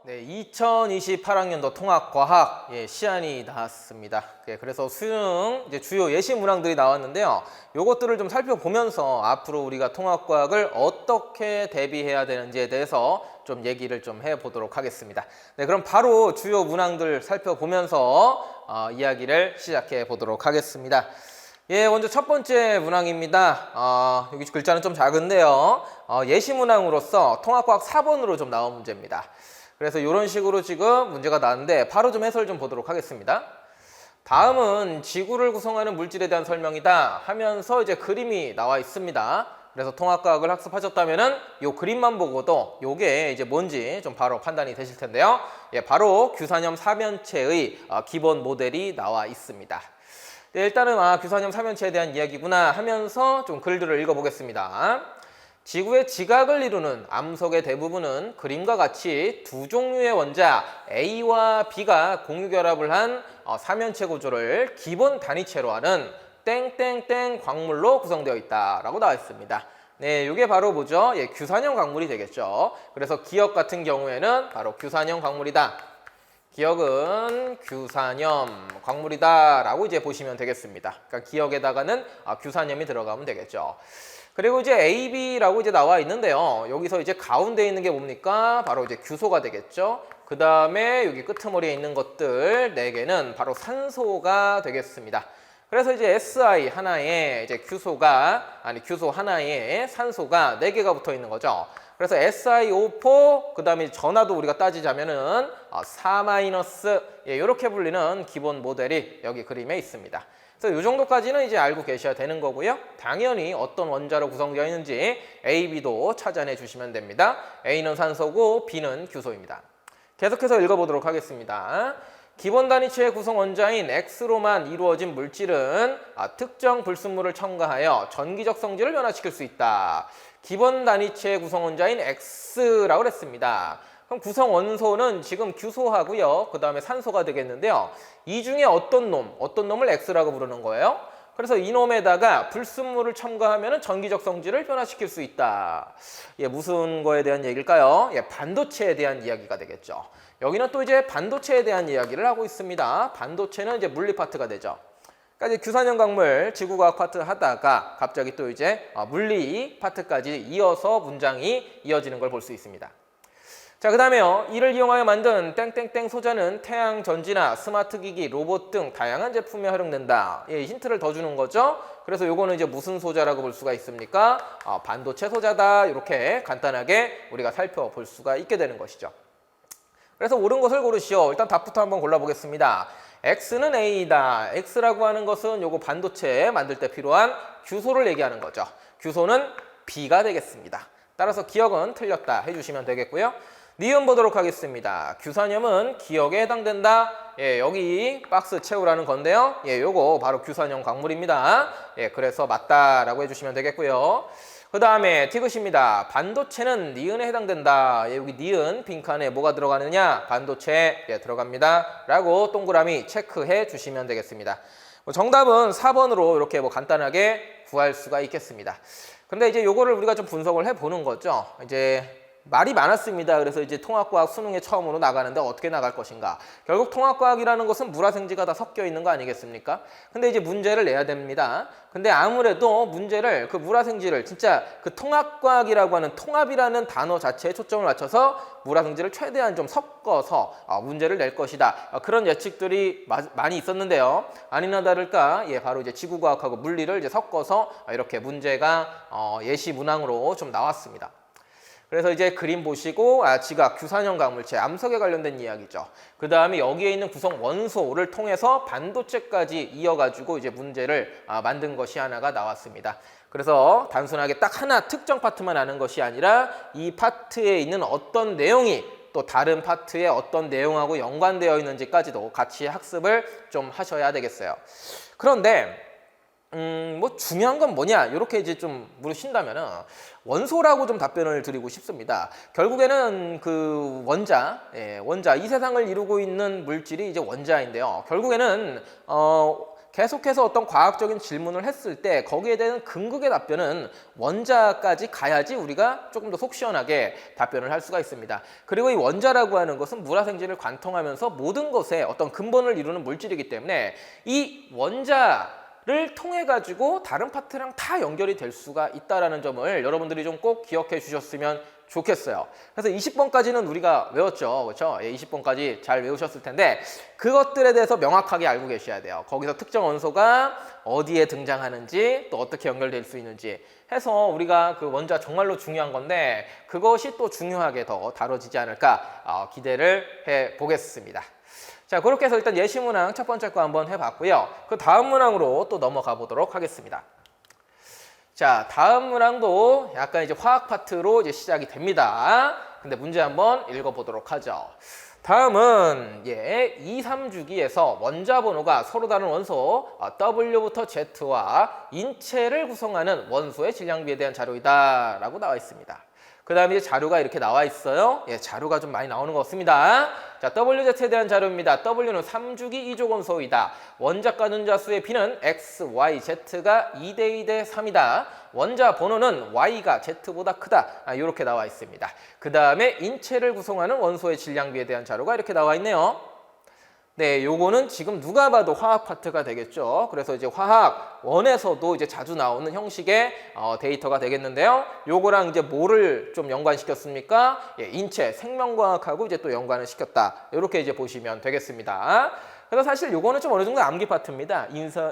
네, 2028학년도 통합과학 시안이 나왔습니다. 그래서 수능 이제 주요 예시 문항들이 나왔는데요. 요것들을 좀 살펴보면서 앞으로 우리가 통합과학을 어떻게 대비해야 되는지에 대해서 좀 얘기를 좀 해보도록 하겠습니다. 네, 그럼 바로 주요 문항들 살펴보면서 이야기를 시작해 보도록 하겠습니다. 먼저 첫 번째 문항입니다. 여기 글자는 좀 작은데요. 예시 문항으로서 통합과학 4번으로 좀 나온 문제입니다. 그래서 이런 식으로 지금 문제가 나왔는데 바로 좀 해설 좀 보도록 하겠습니다. 다음은 지구를 구성하는 물질에 대한 설명이다 하면서 이제 그림이 나와 있습니다. 그래서 통합과학을 학습하셨다면은 이 그림만 보고도 요게 이제 뭔지 좀 바로 판단이 되실 텐데요. 바로 규산염 사면체의 기본 모델이 나와 있습니다. 네, 일단은 규산염 사면체에 대한 이야기구나 하면서 좀 글들을 읽어보겠습니다. 지구의 지각을 이루는 암석의 대부분은 그림과 같이 두 종류의 원자 A와 B가 공유결합을 한 사면체 구조를 기본 단위체로 하는 땡땡땡 광물로 구성되어 있다라고 나와 있습니다. 네, 이게 바로 뭐죠? 규산염 광물이 되겠죠. 그래서 기억 같은 경우에는 바로 규산염 광물이다. 기억은 규산염 광물이다 라고 이제 보시면 되겠습니다. 그러니까 기억에다가는 규산염이 들어가면 되겠죠. 그리고 이제 AB라고 이제 나와 있는데요. 여기서 이제 가운데 있는 게 뭡니까? 바로 이제 규소가 되겠죠. 그 다음에 여기 끄트머리에 있는 것들 4개는 바로 산소가 되겠습니다. 그래서 이제 SI 하나에 이제 규소 하나에 산소가 4개가 붙어 있는 거죠. 그래서 SiO4 그 다음에 전하도 우리가 따지자면은 4- 이렇게 불리는 기본 모델이 여기 그림에 있습니다. 그래서 이 정도까지는 이제 알고 계셔야 되는 거고요. 당연히 어떤 원자로 구성되어 있는지 A, B도 찾아내 주시면 됩니다. A는 산소고 B는 규소입니다. 계속해서 읽어보도록 하겠습니다. 기본 단위체의 구성 원자인 X로만 이루어진 물질은 특정 불순물을 첨가하여 전기적 성질을 변화시킬 수 있다. 기본 단위체의 구성 원자인 X라고 그랬습니다. 그럼 구성 원소는 지금 규소하고요. 그 다음에 산소가 되겠는데요. 이 중에 어떤 놈을 X라고 부르는 거예요. 그래서 이 놈에다가 불순물을 첨가하면 전기적 성질을 변화시킬 수 있다. 무슨 거에 대한 얘기일까요? 반도체에 대한 이야기가 되겠죠. 여기는 또 이제 반도체에 대한 이야기를 하고 있습니다. 반도체는 이제 물리 파트가 되죠. 그러니까 이제 규산염 광물 지구과학 파트 하다가 갑자기 또 이제 물리 파트까지 이어서 문장이 이어지는 걸 볼 수 있습니다. 자, 그 다음에요. 이를 이용하여 만든 땡땡땡 소자는 태양 전지나 스마트 기기, 로봇 등 다양한 제품에 활용된다. 힌트를 더 주는 거죠. 그래서 요거는 이제 무슨 소자라고 볼 수가 있습니까? 반도체 소자다. 이렇게 간단하게 우리가 살펴볼 수가 있게 되는 것이죠. 그래서 옳은 것을 고르시오. 일단 답부터 한번 골라보겠습니다. X는 A다. X라고 하는 것은 요거 반도체 만들 때 필요한 규소를 얘기하는 거죠. 규소는 B가 되겠습니다. 따라서 기억은 틀렸다 해주시면 되겠고요. 니은 보도록 하겠습니다. 규산염은 기억에 해당된다. 여기 박스 채우라는 건데요. 요거 바로 규산염 광물입니다. 그래서 맞다라고 해주시면 되겠고요. 그 다음에 티귿입니다. 반도체는 니은에 해당된다. 여기 니은 빈칸에 뭐가 들어가느냐? 반도체 들어갑니다. 라고 동그라미 체크해 주시면 되겠습니다. 정답은 4번으로 이렇게 간단하게 구할 수가 있겠습니다. 근데 이제 요거를 우리가 좀 분석을 해 보는 거죠. 이제 말이 많았습니다. 그래서 이제 통합과학 수능에 처음으로 나가는데 어떻게 나갈 것인가. 결국 통합과학이라는 것은 물화생지가 다 섞여 있는 거 아니겠습니까? 근데 이제 문제를 내야 됩니다. 근데 아무래도 문제를 그 물화생지를 진짜 그 통합과학이라고 하는 통합이라는 단어 자체에 초점을 맞춰서 물화생지를 최대한 좀 섞어서 문제를 낼 것이다. 그런 예측들이 많이 있었는데요. 아니나 다를까 바로 이제 지구과학하고 물리를 이제 섞어서 이렇게 문제가 예시 문항으로 좀 나왔습니다. 그래서 이제 그림 보시고 지각, 규산염 광물체, 암석에 관련된 이야기죠. 그 다음에 여기에 있는 구성 원소를 통해서 반도체까지 이어가지고 이제 문제를 만든 것이 하나가 나왔습니다. 그래서 단순하게 딱 하나 특정 파트만 아는 것이 아니라 이 파트에 있는 어떤 내용이 또 다른 파트의 어떤 내용하고 연관되어 있는지까지도 같이 학습을 좀 하셔야 되겠어요. 그런데 뭐 중요한 건 뭐냐 이렇게 이제 좀 물으신다면은 원소라고 좀 답변을 드리고 싶습니다. 결국에는 그 원자 이 세상을 이루고 있는 물질이 이제 원자인데요. 결국에는 계속해서 어떤 과학적인 질문을 했을 때 거기에 대한 근극의 답변은 원자까지 가야지 우리가 조금 더 속 시원하게 답변을 할 수가 있습니다. 그리고 이 원자라고 하는 것은 물화생지를 관통하면서 모든 것에 어떤 근본을 이루는 물질이기 때문에 이 원자를 통해 가지고 다른 파트랑 다 연결이 될 수가 있다라는 점을 여러분들이 좀 꼭 기억해 주셨으면 좋겠어요. 그래서 20번까지는 우리가 외웠죠. 그렇죠? 예, 20번까지 잘 외우셨을 텐데 그것들에 대해서 명확하게 알고 계셔야 돼요. 거기서 특정 원소가 어디에 등장하는지 또 어떻게 연결될 수 있는지 해서 우리가 그 원자 정말로 중요한 건데 그것이 또 중요하게 더 다뤄지지 않을까 기대를 해보겠습니다. 자, 그렇게 해서 일단 예시 문항 첫 번째 거 한번 해봤고요. 그 다음 문항으로 또 넘어가 보도록 하겠습니다. 자, 다음 문항도 약간 이제 화학 파트로 이제 시작이 됩니다. 근데 문제 한번 읽어보도록 하죠. 다음은 2, 3주기에서 원자 번호가 서로 다른 원소 W부터 Z와 인체를 구성하는 원소의 질량비에 대한 자료이다 라고 나와 있습니다. 그 다음에 자료가 이렇게 나와 있어요. 예, 자료가 좀 많이 나오는 것 같습니다. 자, WZ에 대한 자료입니다. W는 3주기 2족 원소이다. 원자과 전자수의 B는 X, Y, Z가 2대 2대 3이다. 원자 번호는 Y가 Z보다 크다. 이렇게 나와 있습니다. 그 다음에 인체를 구성하는 원소의 질량비에 대한 자료가 이렇게 나와 있네요. 네, 요거는 지금 누가 봐도 화학 파트가 되겠죠. 그래서 이제 화학 원에서도 이제 자주 나오는 형식의 데이터가 되겠는데요. 요거랑 이제 뭐를 좀 연관시켰습니까? 예, 인체, 생명과학하고 이제 또 연관을 시켰다. 이렇게 이제 보시면 되겠습니다. 그래서 사실 요거는 좀 어느 정도 암기 파트입니다.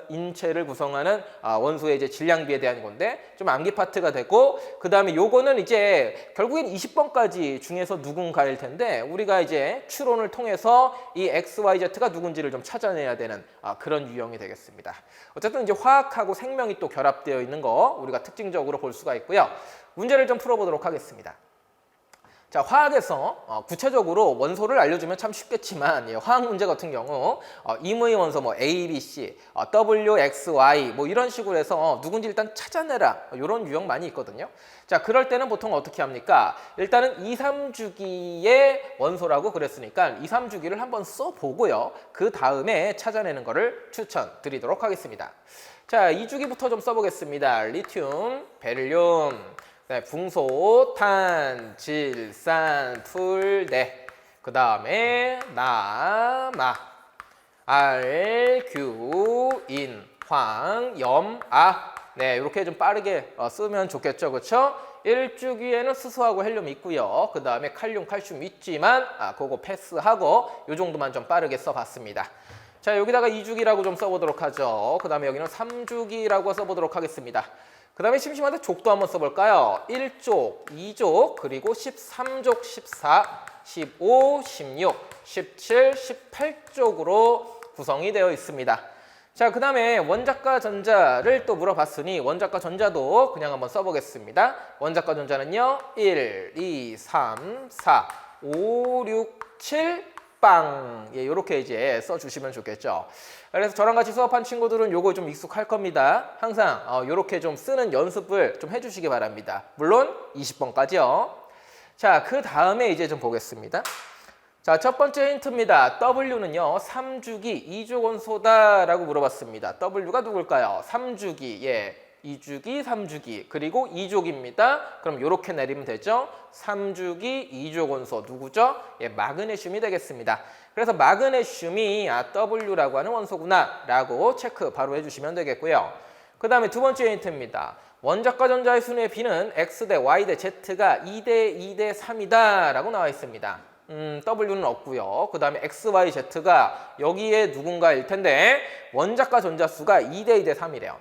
인체를 구성하는 원소의 이제 질량비에 대한 건데 좀 암기 파트가 되고 그 다음에 요거는 이제 결국엔 20번까지 중에서 누군가일 텐데 우리가 이제 추론을 통해서 이 X, Y, Z가 누군지를 좀 찾아내야 되는 그런 유형이 되겠습니다. 어쨌든 이제 화학하고 생명이 또 결합되어 있는 거 우리가 특징적으로 볼 수가 있고요. 문제를 좀 풀어보도록 하겠습니다. 자, 화학에서 구체적으로 원소를 알려주면 참 쉽겠지만 화학 문제 같은 경우 임의 원소 뭐 A, B, C, W, X, Y 뭐 이런 식으로 해서 누군지 일단 찾아내라 이런 유형 많이 있거든요. 자, 그럴 때는 보통 어떻게 합니까? 일단은 2, 3주기의 원소라고 그랬으니까 2, 3주기를 한번 써보고요. 그 다음에 찾아내는 거를 추천드리도록 하겠습니다. 자, 2주기부터 좀 써보겠습니다. 리튬, 베릴륨, 네, 붕소, 탄, 질, 산, 풀, 네. 그 다음에 남아, 알, 규, 인, 황, 염, 아. 네, 이렇게 좀 빠르게 쓰면 좋겠죠, 그렇죠? 1주기에는 수소하고 헬륨이 있고요. 그 다음에 칼륨, 칼슘 있지만 그거 패스하고 요 정도만 좀 빠르게 써봤습니다. 자, 여기다가 2주기라고 좀 써보도록 하죠. 그 다음에 여기는 3주기라고 써보도록 하겠습니다. 그 다음에 심심한데 족도 한번 써볼까요? 1족, 2족, 그리고 13족, 14, 15, 16, 17, 18족으로 구성이 되어 있습니다. 자, 그 다음에 원자과 전자를 또 물어봤으니 원자과 전자도 그냥 한번 써보겠습니다. 원자과 전자는요. 1, 2, 3, 4, 5, 6, 7, 빵! 예, 요렇게 이제 써주시면 좋겠죠. 그래서 저랑 같이 수업한 친구들은 요거 좀 익숙할 겁니다. 항상 요렇게 좀 쓰는 연습을 좀 해주시기 바랍니다. 물론 20번까지요. 자, 그 다음에 이제 좀 보겠습니다. 자, 첫 번째 힌트입니다. W는요, 3주기 2족 원소다라고 물어봤습니다. W가 누굴까요? 3주기, 예. 2주기, 3주기, 그리고 2족입니다. 그럼 이렇게 내리면 되죠. 3주기 2족 원소 누구죠? 예, 마그네슘이 되겠습니다. 그래서 마그네슘이 W라고 하는 원소구나 라고 체크 바로 해주시면 되겠고요. 그 다음에 두 번째 힌트입니다. 원자과 전자의 순위의 B는 X 대 Y 대 Z가 2대 2대 3이다 라고 나와 있습니다. W는 없고요. 그 다음에 X, Y, Z가 여기에 누군가일 텐데 원자과 전자수가 2대 2대 3이래요.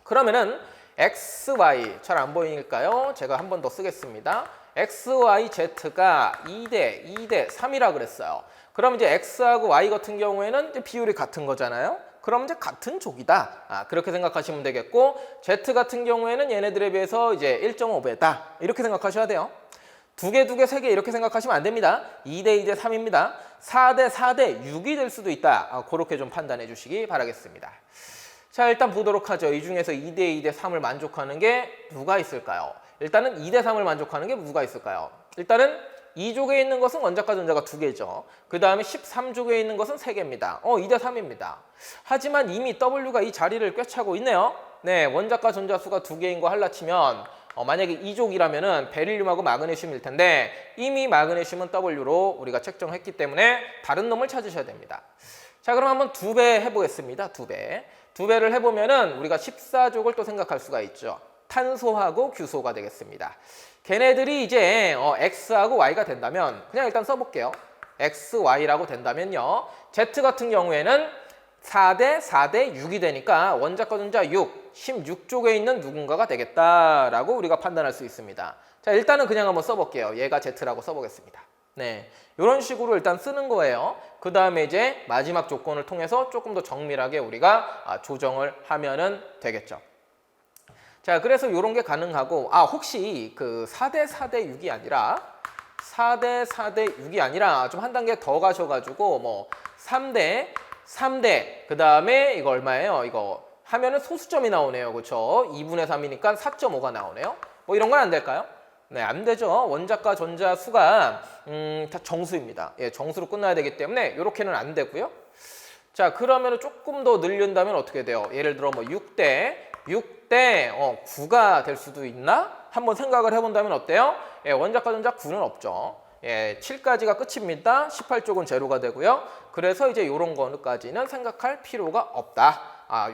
그러면은 X, Y 잘 안 보이니까요. 제가 한 번 더 쓰겠습니다. X, Y, Z가 2대 2대 3이라 그랬어요. 그럼 이제 X하고 Y 같은 경우에는 이제 비율이 같은 거잖아요. 그럼 이제 같은 족이다. 그렇게 생각하시면 되겠고 Z 같은 경우에는 얘네들에 비해서 이제 1.5배다. 이렇게 생각하셔야 돼요. 두 개, 세 개 이렇게 생각하시면 안 됩니다. 2대 2대 3입니다. 4대 4대 6이 될 수도 있다. 그렇게 좀 판단해 주시기 바라겠습니다. 자, 일단 보도록 하죠. 이 중에서 2대 2대 3을 만족하는 게 누가 있을까요? 일단은 2대 3을 만족하는 게 누가 있을까요? 일단은 2족에 있는 것은 원자과 전자가 2개죠. 그 다음에 13족에 있는 것은 3개입니다. 2대 3입니다. 하지만 이미 W가 이 자리를 꿰차고 있네요. 네, 원자과 전자 수가 2개인 거 할라치면 만약에 2족이라면은 베릴륨하고 마그네슘일 텐데 이미 마그네슘은 W로 우리가 책정했기 때문에 다른 놈을 찾으셔야 됩니다. 자, 그럼 한번 2배 해보겠습니다. 2배. 2배를 해보면은 우리가 14족을 또 생각할 수가 있죠. 탄소하고 규소가 되겠습니다. 걔네들이 이제 X하고 Y가 된다면 그냥 일단 써볼게요. X, Y라고 된다면요. Z 같은 경우에는 4대 4대 6이 되니까 원자과 전자 6, 16족에 있는 누군가가 되겠다라고 우리가 판단할 수 있습니다. 자, 일단은 그냥 한번 써볼게요. 얘가 Z라고 써보겠습니다. 네, 이런 식으로 일단 쓰는 거예요. 그 다음에 이제 마지막 조건을 통해서 조금 더 정밀하게 우리가 조정을 하면은 되겠죠. 자, 그래서 이런 게 가능하고, 혹시 그 4대 4대 6이 아니라 4대 4대 6이 아니라 좀 한 단계 더 가셔가지고 뭐 3대 그 다음에 이거 얼마예요? 이거 하면은 소수점이 나오네요. 그렇죠? 2분의 3이니까 4.5가 나오네요. 뭐 이런 건 안 될까요? 네, 안 되죠. 원자과 전자 수가 다 정수입니다. 예, 정수로 끝나야 되기 때문에 이렇게는 안 되고요. 자, 그러면 조금 더 늘린다면 어떻게 돼요? 예를 들어 뭐 6대 9가 될 수도 있나? 한번 생각을 해본다면 어때요? 예, 원자과 전자 9는 없죠. 예, 7까지가 끝입니다. 18쪽은 제로가 되고요. 그래서 이제 이런 거까지는 생각할 필요가 없다.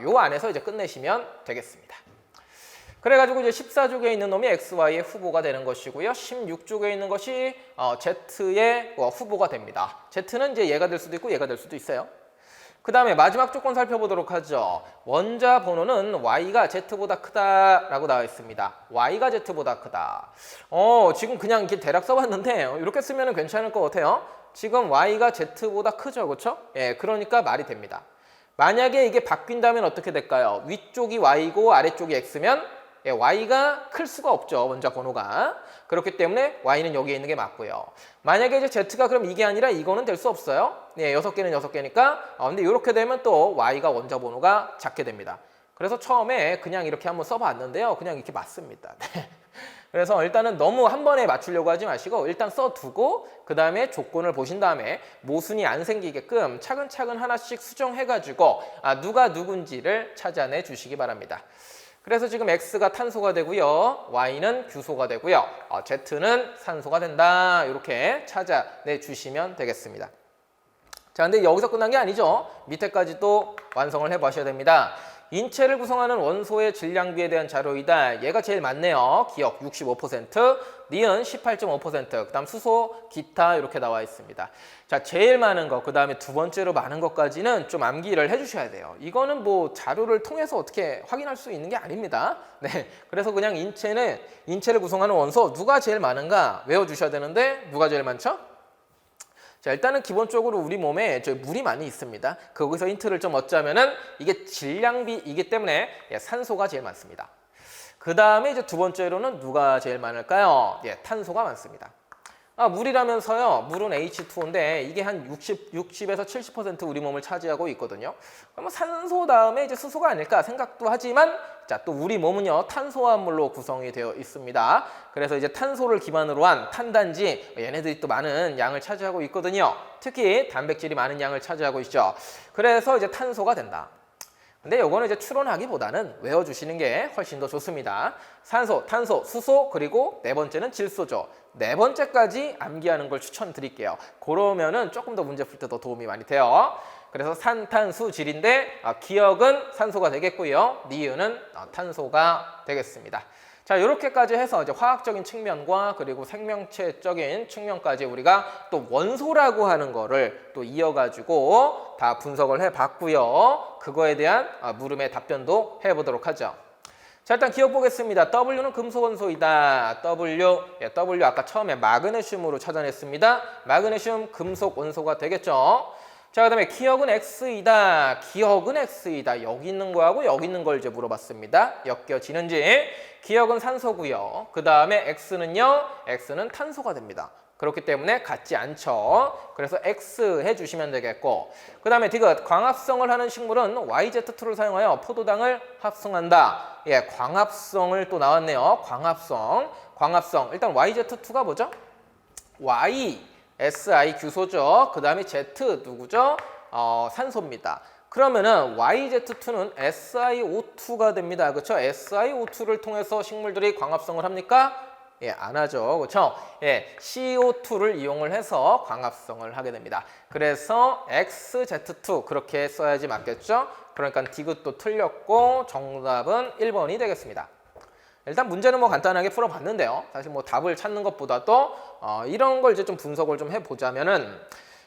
요 안에서 이제 끝내시면 되겠습니다. 그래가지고 이제 14족에 있는 놈이 XY의 후보가 되는 것이고요. 16족에 있는 것이 Z의 후보가 됩니다. Z는 이제 얘가 될 수도 있고 얘가 될 수도 있어요. 그 다음에 마지막 조건 살펴보도록 하죠. 원자 번호는 Y가 Z보다 크다라고 나와 있습니다. Y가 Z보다 크다. 지금 그냥 이렇게 대략 써봤는데 이렇게 쓰면 괜찮을 것 같아요. 지금 Y가 Z보다 크죠, 그렇죠? 예, 그러니까 말이 됩니다. 만약에 이게 바뀐다면 어떻게 될까요? 위쪽이 Y고 아래쪽이 X면 Y가 클 수가 없죠, 원자 번호가. 그렇기 때문에 Y는 여기에 있는 게 맞고요. 만약에 이제 Z가 그럼 이게 아니라 이거는 될 수 없어요. 네, 6개는 6개니까. 근데 이렇게 되면 또 Y가 원자 번호가 작게 됩니다. 그래서 처음에 그냥 이렇게 한번 써봤는데요. 그냥 이렇게 맞습니다. 그래서 일단은 너무 한 번에 맞추려고 하지 마시고 일단 써두고 그 다음에 조건을 보신 다음에 모순이 안 생기게끔 차근차근 하나씩 수정해가지고 누가 누군지를 찾아내 주시기 바랍니다. 그래서 지금 X가 탄소가 되고요. Y는 규소가 되고요. Z는 산소가 된다. 이렇게 찾아내 주시면 되겠습니다. 자, 근데 여기서 끝난 게 아니죠. 밑에까지도 완성을 해보셔야 됩니다. 인체를 구성하는 원소의 질량비에 대한 자료이다. 얘가 제일 많네요. 기억 65%, 니은 18.5%, 그 다음 수소, 기타 이렇게 나와 있습니다. 자, 제일 많은 거, 그 다음에 두 번째로 많은 것까지는 좀 암기를 해주셔야 돼요. 이거는 뭐 자료를 통해서 어떻게 확인할 수 있는 게 아닙니다. 네, 그래서 그냥 인체를 구성하는 원소 누가 제일 많은가 외워주셔야 되는데 누가 제일 많죠? 자, 일단은 기본적으로 우리 몸에 물이 많이 있습니다. 거기서 힌트를 좀 얻자면은 이게 질량비이기 때문에 산소가 제일 많습니다. 그 다음에 이제 두 번째로는 누가 제일 많을까요? 탄소가 많습니다. 물이라면서요. 물은 H2O인데 이게 한 60에서 70% 우리 몸을 차지하고 있거든요. 그러면 산소 다음에 이제 수소가 아닐까 생각도 하지만 자, 또 우리 몸은요. 탄소화물로 구성이 되어 있습니다. 그래서 이제 탄소를 기반으로 한 탄단지 얘네들이 또 많은 양을 차지하고 있거든요. 특히 단백질이 많은 양을 차지하고 있죠. 그래서 이제 탄소가 된다. 근데 요거는 이제 추론하기보다는 외워주시는 게 훨씬 더 좋습니다. 산소, 탄소, 수소, 그리고 네 번째는 질소죠. 네 번째까지 암기하는 걸 추천드릴게요. 그러면은 조금 더 문제 풀 때 더 도움이 많이 돼요. 그래서 산, 탄, 수, 질인데 기억은 산소가 되겠고요. 니은은 탄소가 되겠습니다. 자, 이렇게까지 해서 이제 화학적인 측면과 그리고 생명체적인 측면까지 우리가 또 원소라고 하는 거를 또 이어가지고 다 분석을 해봤고요. 그거에 대한 물음의 답변도 해보도록 하죠. 자, 일단 기억 보겠습니다. W는 금속 원소이다. W 아까 처음에 마그네슘으로 찾아냈습니다. 마그네슘 금속 원소가 되겠죠. 자, 그 다음에 기억은 X이다. 기억은 X이다. 여기 있는 거하고 여기 있는 걸 이제 물어봤습니다. 엮여지는지. 기억은 산소고요. 그 다음에 X는요. X는 탄소가 됩니다. 그렇기 때문에 같지 않죠. 그래서 X 해주시면 되겠고, 그 다음에 디귿, 광합성을 하는 식물은 YZ2를 사용하여 포도당을 합성한다. 예, 광합성을 또 나왔네요. 광합성. 일단 YZ2가 뭐죠? Y, Si 규소죠. 그 다음에 Z 누구죠? 산소입니다. 그러면은 YZ2는 SiO2가 됩니다. 그렇죠? SiO2를 통해서 식물들이 광합성을 합니까? 예, 안 하죠. 그렇죠? 예, CO2를 이용을 해서 광합성을 하게 됩니다. 그래서 XZ2 그렇게 써야지 맞겠죠? 그러니까 디귿도 틀렸고 정답은 1번이 되겠습니다. 일단 문제는 뭐 간단하게 풀어봤는데요. 사실 뭐 답을 찾는 것보다도 이런 걸 이제 좀 분석을 좀 해보자면은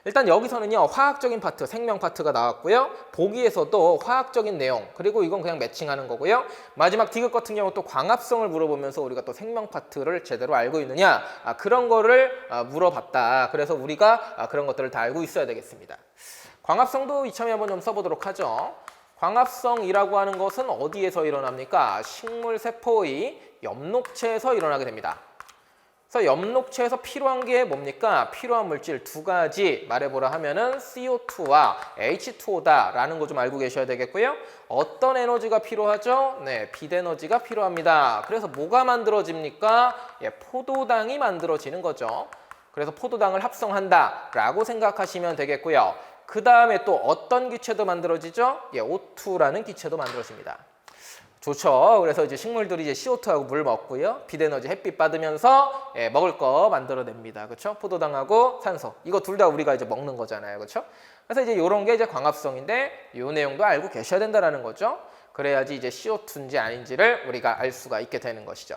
일단 여기서는요 화학적인 파트, 생명 파트가 나왔고요. 보기에서도 화학적인 내용, 그리고 이건 그냥 매칭하는 거고요. 마지막 디귿 같은 경우 또 광합성을 물어보면서 우리가 또 생명 파트를 제대로 알고 있느냐 그런 거를 물어봤다. 그래서 우리가 그런 것들을 다 알고 있어야 되겠습니다. 광합성도 이참에 한번 좀 써보도록 하죠. 광합성이라고 하는 것은 어디에서 일어납니까? 식물 세포의 엽록체에서 일어나게 됩니다. 그래서 엽록체에서 필요한 게 뭡니까? 필요한 물질 두 가지 말해보라 하면은 CO2와 H2O다 라는 거 좀 알고 계셔야 되겠고요. 어떤 에너지가 필요하죠? 네, 빛 에너지가 필요합니다. 그래서 뭐가 만들어집니까? 예, 포도당이 만들어지는 거죠. 그래서 포도당을 합성한다 라고 생각하시면 되겠고요. 그 다음에 또 어떤 기체도 만들어지죠? 예, O2라는 기체도 만들어집니다. 좋죠. 그래서 이제 식물들이 이제 CO2하고 물 먹고요. 빛 에너지 햇빛 받으면서 예, 먹을 거 만들어냅니다. 그렇죠? 포도당하고 산소. 이거 둘 다 우리가 이제 먹는 거잖아요. 그렇죠? 그래서 이제 이런 게 이제 광합성인데 이 내용도 알고 계셔야 된다라는 거죠. 그래야지 이제 CO2인지 아닌지를 우리가 알 수가 있게 되는 것이죠.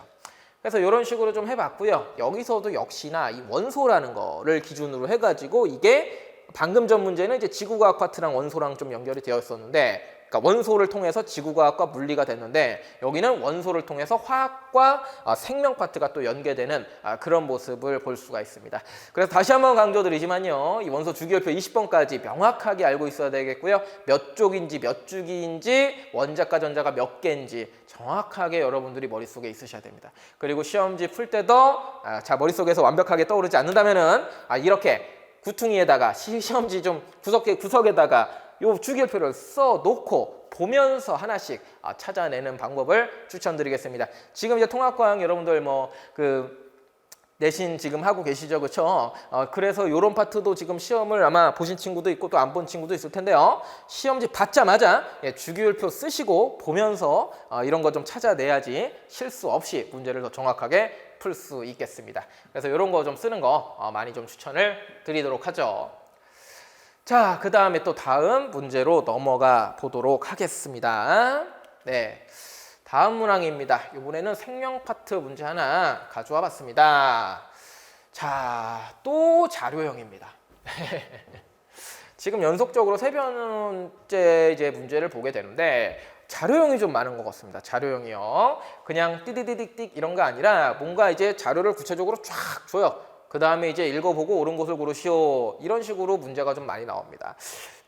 그래서 이런 식으로 좀 해봤고요. 여기서도 역시나 이 원소라는 거를 기준으로 해가지고 이게 방금 전 문제는 이제 지구과학 파트랑 원소랑 좀 연결이 되어 있었는데, 그러니까 원소를 통해서 지구과학과 물리가 됐는데 여기는 원소를 통해서 화학과 생명 파트가 또 연계되는 그런 모습을 볼 수가 있습니다. 그래서 다시 한번 강조드리지만요, 이 원소 주기율표 20번까지 명확하게 알고 있어야 되겠고요. 몇 쪽인지 몇 주기인지 원자과 전자가 몇 개인지 정확하게 여러분들이 머릿속에 있으셔야 됩니다. 그리고 시험지 풀 때도 자 머릿속에서 완벽하게 떠오르지 않는다면은 이렇게 구퉁이에다가 시험지 좀 구석에다가 요 주기율표를 써 놓고 보면서 하나씩 찾아내는 방법을 추천드리겠습니다. 지금 이제 통합과학 여러분들 내신 지금 하고 계시죠, 그렇죠? 그래서 요런 파트도 지금 시험을 아마 보신 친구도 있고 또 안 본 친구도 있을 텐데요. 시험지 받자마자 주기율표 쓰시고 보면서 이런 거 좀 찾아내야지 실수 없이 문제를 더 정확하게 풀 수 있겠습니다. 그래서 이런 거 좀 쓰는 거 많이 좀 추천을 드리도록 하죠. 자, 그 다음에 또 다음 문제로 넘어가 보도록 하겠습니다. 네, 다음 문항입니다. 이번에는 생명 파트 문제 하나 가져와 봤습니다. 자, 또 자료형입니다. 지금 연속적으로 3번째 이제 문제를 보게 되는데 자료형이 좀 많은 것 같습니다. 자료형이요. 그냥 띠디디딕딕 이런 거 아니라 뭔가 이제 자료를 구체적으로 쫙 줘요. 그 다음에 이제 읽어보고 옳은 곳을 고르시오. 이런 식으로 문제가 좀 많이 나옵니다.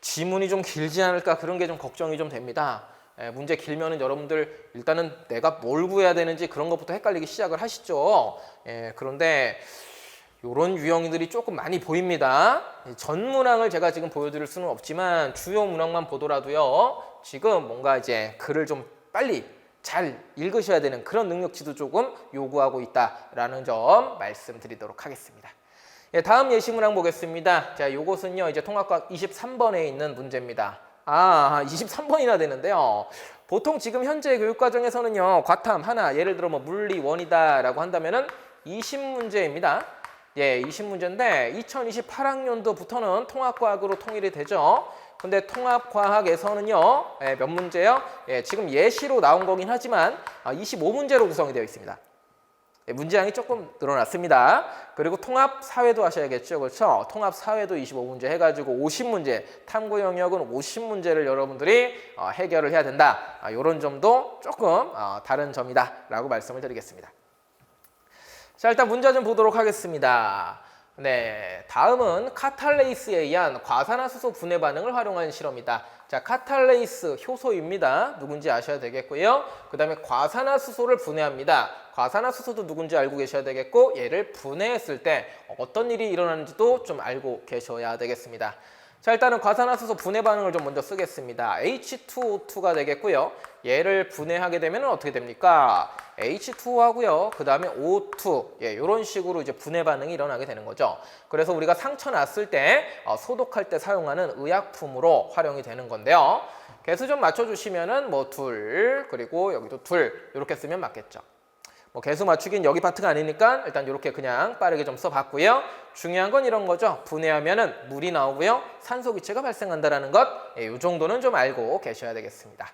지문이 좀 길지 않을까 그런 게 좀 걱정이 좀 됩니다. 문제 길면은 여러분들 일단은 내가 뭘 구해야 되는지 그런 것부터 헷갈리기 시작을 하시죠. 그런데 이런 유형들이 조금 많이 보입니다. 전 문항을 제가 지금 보여드릴 수는 없지만 주요 문항만 보더라도요. 지금 뭔가 이제 글을 좀 빨리 잘 읽으셔야 되는 그런 능력치도 조금 요구하고 있다라는 점 말씀드리도록 하겠습니다. 다음 예시 문항 보겠습니다. 자, 요것은요 이제 통합과학 23번에 있는 문제입니다. 23번이나 되는데요. 보통 지금 현재 교육과정에서는요 과탐 하나, 예를 들어 뭐 물리 원이다라고 한다면은 20문제입니다. 예, 20문제인데 2028학년도부터는 통합과학으로 통일이 되죠. 근데 통합과학에서는요, 몇 문제요? 지금 예시로 나온 거긴 하지만 25문제로 구성이 되어 있습니다. 문제량이 조금 늘어났습니다. 그리고 통합사회도 하셔야겠죠. 그렇죠? 통합사회도 25문제 해가지고 50문제, 탐구 영역은 50문제를 여러분들이 해결을 해야 된다. 이런 점도 조금 다른 점이다 라고 말씀을 드리겠습니다. 자, 일단 문제 좀 보도록 하겠습니다. 네, 다음은 카탈레이스에 의한 과산화수소 분해 반응을 활용한 실험이다. 자, 카탈레이스 효소입니다. 누군지 아셔야 되겠고요. 그 다음에 과산화수소를 분해합니다. 과산화수소도 누군지 알고 계셔야 되겠고 얘를 분해했을 때 어떤 일이 일어나는지도 좀 알고 계셔야 되겠습니다. 자, 일단은 과산화수소 분해 반응을 좀 먼저 쓰겠습니다. H2O2가 되겠고요. 얘를 분해하게 되면 어떻게 됩니까? H2O하고요. 그 다음에 O2. 예, 이런 식으로 이제 분해 반응이 일어나게 되는 거죠. 그래서 우리가 상처 났을 때 소독할 때 사용하는 의약품으로 활용이 되는 건데요. 개수 좀 맞춰주시면은 뭐 둘, 그리고 여기도 둘 이렇게 쓰면 맞겠죠. 뭐 개수 맞추긴 여기 파트가 아니니까 일단 이렇게 그냥 빠르게 좀 써봤고요. 중요한 건 이런 거죠. 분해하면은 물이 나오고요. 산소 기체가 발생한다라는 것, 이 정도는 좀 알고 계셔야 되겠습니다.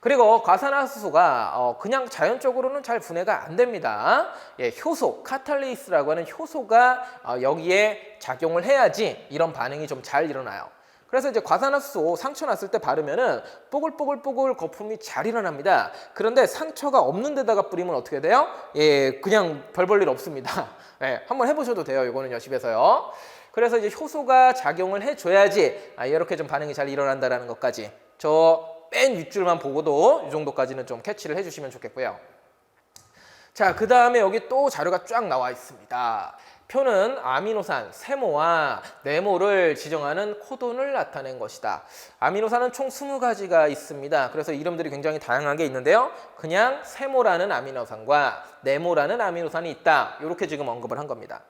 그리고 과산화수소가 그냥 자연적으로는 잘 분해가 안 됩니다. 예, 효소, 카탈레이스라고 하는 효소가 여기에 작용을 해야지 이런 반응이 좀 잘 일어나요. 그래서 이제 과산화수소 상처 났을 때 바르면은 뽀글뽀글뽀글 거품이 잘 일어납니다. 그런데 상처가 없는 데다가 뿌리면 어떻게 돼요? 예, 그냥 별 볼 일 없습니다. 예, 한번 해보셔도 돼요. 이거는요, 집에서요. 그래서 이제 효소가 작용을 해줘야지 이렇게 좀 반응이 잘 일어난다라는 것까지 저 맨 윗줄만 보고도 이 정도까지는 좀 캐치를 해주시면 좋겠고요. 자, 그 다음에 여기 또 자료가 쫙 나와 있습니다. 표는 아미노산, 세모와 네모를 지정하는 코돈을 나타낸 것이다. 아미노산은 총 20가지가 있습니다. 그래서 이름들이 굉장히 다양하게 있는데요. 그냥 세모라는 아미노산과 네모라는 아미노산이 있다. 이렇게 지금 언급을 한 겁니다.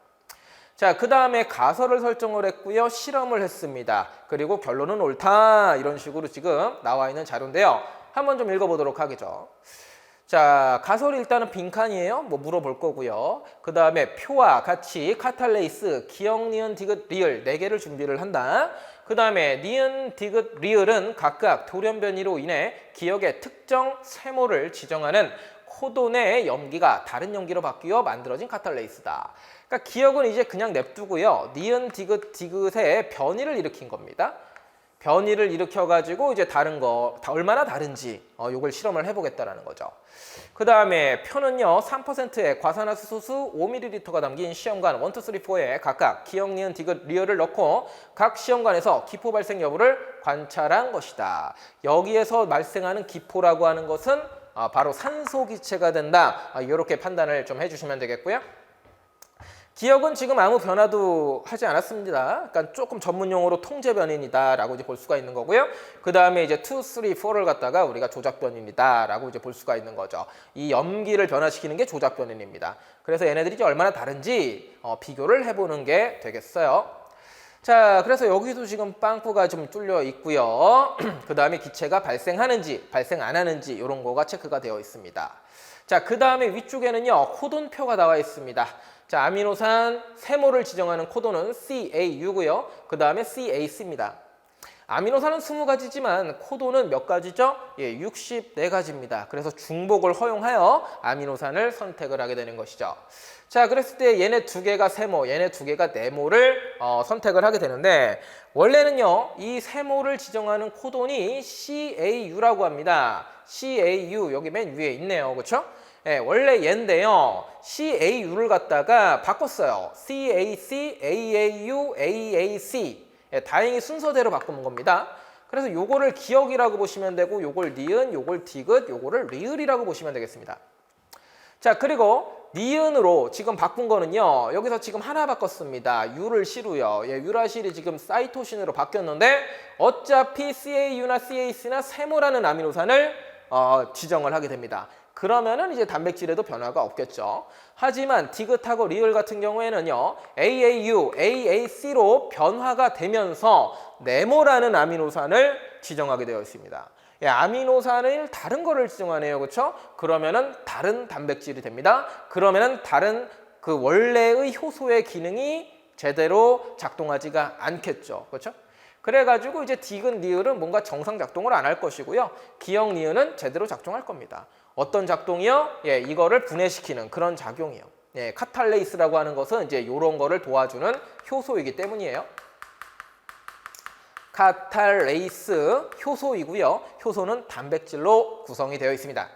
자, 그 다음에 가설을 설정을 했고요. 실험을 했습니다. 그리고 결론은 옳다. 이런 식으로 지금 나와 있는 자료인데요. 한번 좀 읽어보도록 하겠죠. 자, 가설이 일단은 빈칸이에요. 뭐 물어볼 거고요. 그 다음에 표와 같이 카탈레이스, 기역, 니은, 디귿, 리을 4개를 준비를 한다. 그 다음에 니은, 디귿, 리을은 각각 돌연변이로 인해 기역의 특정 세모를 지정하는 코돈의 염기가 다른 염기로 바뀌어 만들어진 카탈레이스다. 그러니까 기역은 이제 그냥 냅두고요. 니은, 디귿, 디귿의 변이를 일으킨 겁니다. 변이를 일으켜가지고 이제 다른 거 얼마나 다른지 요걸 실험을 해보겠다라는 거죠. 그 다음에 표는요 3%의 과산화수소 5ml가 담긴 시험관 1, 2, 3, 4에 각각 기역, 니은, 디귿, 리을을 넣고 각 시험관에서 기포 발생 여부를 관찰한 것이다. 여기에서 발생하는 기포라고 하는 것은 바로 산소 기체가 된다. 이렇게 판단을 좀 해주시면 되겠고요. 기역은 지금 아무 변화도 하지 않았습니다. 그러니까 조금 전문용어로 통제 변인이다라고 이제 볼 수가 있는 거고요. 그 다음에 이제 2, 3, 4를 갖다가 우리가 조작 변인이다라고 이제 볼 수가 있는 거죠. 이 염기를 변화시키는 게 조작 변인입니다. 그래서 얘네들이 이제 얼마나 다른지 비교를 해보는 게 되겠어요. 자, 그래서 여기도 지금 빵꾸가 좀 뚫려 있고요. 그 다음에 기체가 발생하는지 발생 안 하는지 이런 거가 체크가 되어 있습니다. 자, 그 다음에 위쪽에는요 코돈표가 나와 있습니다. 자, 아미노산 세모를 지정하는 코돈은 CAU고요. 그 다음에 CAC입니다. 아미노산은 20가지지만 코돈은 몇 가지죠? 예, 64가지입니다. 그래서 중복을 허용하여 아미노산을 선택을 하게 되는 것이죠. 자, 그랬을 때 얘네 2개가 세모, 얘네 2개가 네모를 선택을 하게 되는데 원래는요 이 세모를 지정하는 코돈이 CAU라고 합니다. CAU 여기 맨 위에 있네요. 그렇죠? 예, 원래 얘인데요. CAU를 갖다가 바꿨어요. CAC, AAU, AAC. 예, 다행히 순서대로 바꾼 겁니다. 그래서 요거를 기역이라고 보시면 되고 요걸 니은, 요걸 디귿, 요거를 리을이라고 보시면 되겠습니다. 자, 그리고 니은으로 지금 바꾼 거는요. 여기서 지금 하나 바꿨습니다. 유를 시로요. 예, 유라실이 지금 사이토신으로 바뀌었는데 어차피 CAU나 CAC나 세모라는 아미노산을 지정을 하게 됩니다. 그러면은 이제 단백질에도 변화가 없겠죠. 하지만 디귿하고 리을 같은 경우에는요. AAU, AAC로 변화가 되면서 네모라는 아미노산을 지정하게 되어 있습니다. 예, 아미노산을 다른 거를 지정하네요. 그렇죠? 그러면은 다른 단백질이 됩니다. 그러면은 다른 그 원래의 효소의 기능이 제대로 작동하지가 않겠죠. 그렇죠? 그래가지고 이제 디귿, 리을은 뭔가 정상 작동을 안 할 것이고요. 기역, 니은은 제대로 작동할 겁니다. 어떤 작동이요? 예, 이거를 분해시키는 그런 작용이요. 예, 카탈레이스라고 하는 것은 이제 이런 거를 도와주는 효소이기 때문이에요. 카탈레이스 효소이고요. 효소는 단백질로 구성이 되어 있습니다.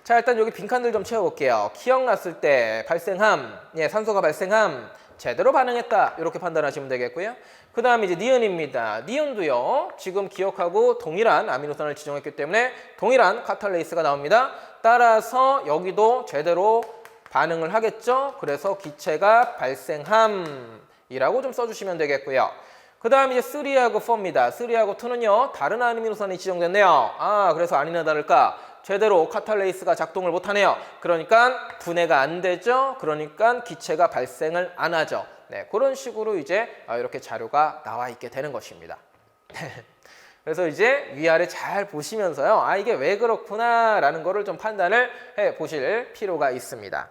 자, 일단 여기 빈칸들 좀 채워볼게요. 기억났을 때 발생함, 예, 산소가 발생함, 제대로 반응했다 이렇게 판단하시면 되겠고요. 그 다음에 이제 니은입니다. 니은도요 지금 기억하고 동일한 아미노산을 지정했기 때문에 동일한 카탈레이스가 나옵니다. 따라서 여기도 제대로 반응을 하겠죠. 그래서 기체가 발생함이라고 좀 써주시면 되겠고요. 그 다음 이제 3하고 4입니다. 3하고 2는요, 다른 아미노산이 지정됐네요. 그래서 아니나 다를까 제대로 카탈레이스가 작동을 못하네요. 그러니까 분해가 안 되죠. 그러니까 기체가 발생을 안 하죠. 네, 그런 식으로 이제 이렇게 자료가 나와 있게 되는 것입니다. 그래서 이제 위아래 잘 보시면서요, 이게 왜 그렇구나 라는 거를 좀 판단을 해 보실 필요가 있습니다.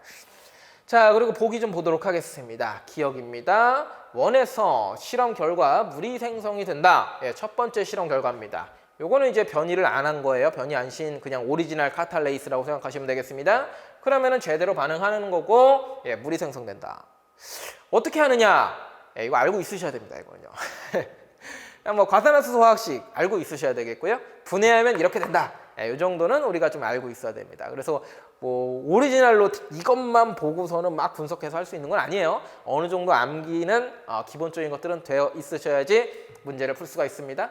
자, 그리고 보기 좀 보도록 하겠습니다. 기억입니다. 원에서 실험 결과 물이 생성이 된다. 첫 번째 실험 결과입니다. 요거는 이제 변이를 안 한 거예요. 변이 안 신 그냥 오리지널 카탈레이스라고 생각하시면 되겠습니다. 그러면은 제대로 반응하는 거고, 물이 생성된다. 어떻게 하느냐? 이거 알고 있으셔야 됩니다, 이거는요. 그냥 뭐 과산화수소 화학식 알고 있으셔야 되겠고요. 분해하면 이렇게 된다. 이 정도는 우리가 좀 알고 있어야 됩니다. 그래서 뭐 오리지널로 이것만 보고서는 막 분석해서 할 수 있는 건 아니에요. 어느 정도 암기는 기본적인 것들은 되어 있으셔야지 문제를 풀 수가 있습니다.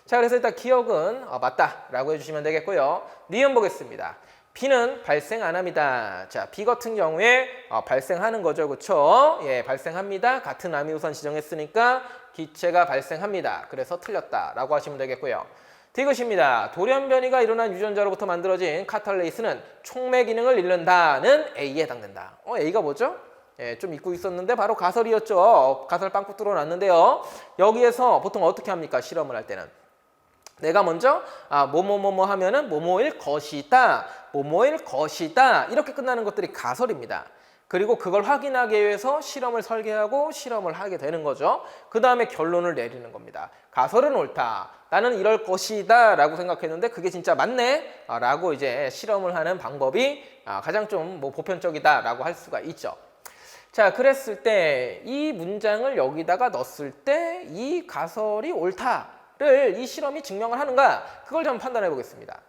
자, 그래서 일단 기억은 맞다라고 해주시면 되겠고요. 니은 보겠습니다. B는 발생 안 합니다. 자, B 같은 경우에 발생하는 거죠, 그렇죠? 예, 발생합니다. 같은 아미노산 지정했으니까 기체가 발생합니다. 그래서 틀렸다라고 하시면 되겠고요. 디귿입니다. 돌연 변이가 일어난 유전자로부터 만들어진 카탈레이스는 촉매 기능을 잃는다는 A에 해당된다. A가 뭐죠? 예, 좀 잊고 있었는데 바로 가설이었죠. 가설 빵꾸 뚫어놨는데요. 여기에서 보통 어떻게 합니까? 실험을 할 때는. 내가 먼저 뭐뭐뭐뭐 하면은 뭐뭐일 것이다, 뭐뭐일 것이다 이렇게 끝나는 것들이 가설입니다. 그리고 그걸 확인하기 위해서 실험을 설계하고 실험을 하게 되는 거죠. 그 다음에 결론을 내리는 겁니다. 가설은 옳다, 나는 이럴 것이다 라고 생각했는데 그게 진짜 맞네 라고 이제 실험을 하는 방법이 가장 좀 뭐 보편적이다 라고 할 수가 있죠. 자, 그랬을 때 이 문장을 여기다가 넣었을 때 이 가설이 옳다를 이 실험이 증명을 하는가, 그걸 좀 판단해 보겠습니다.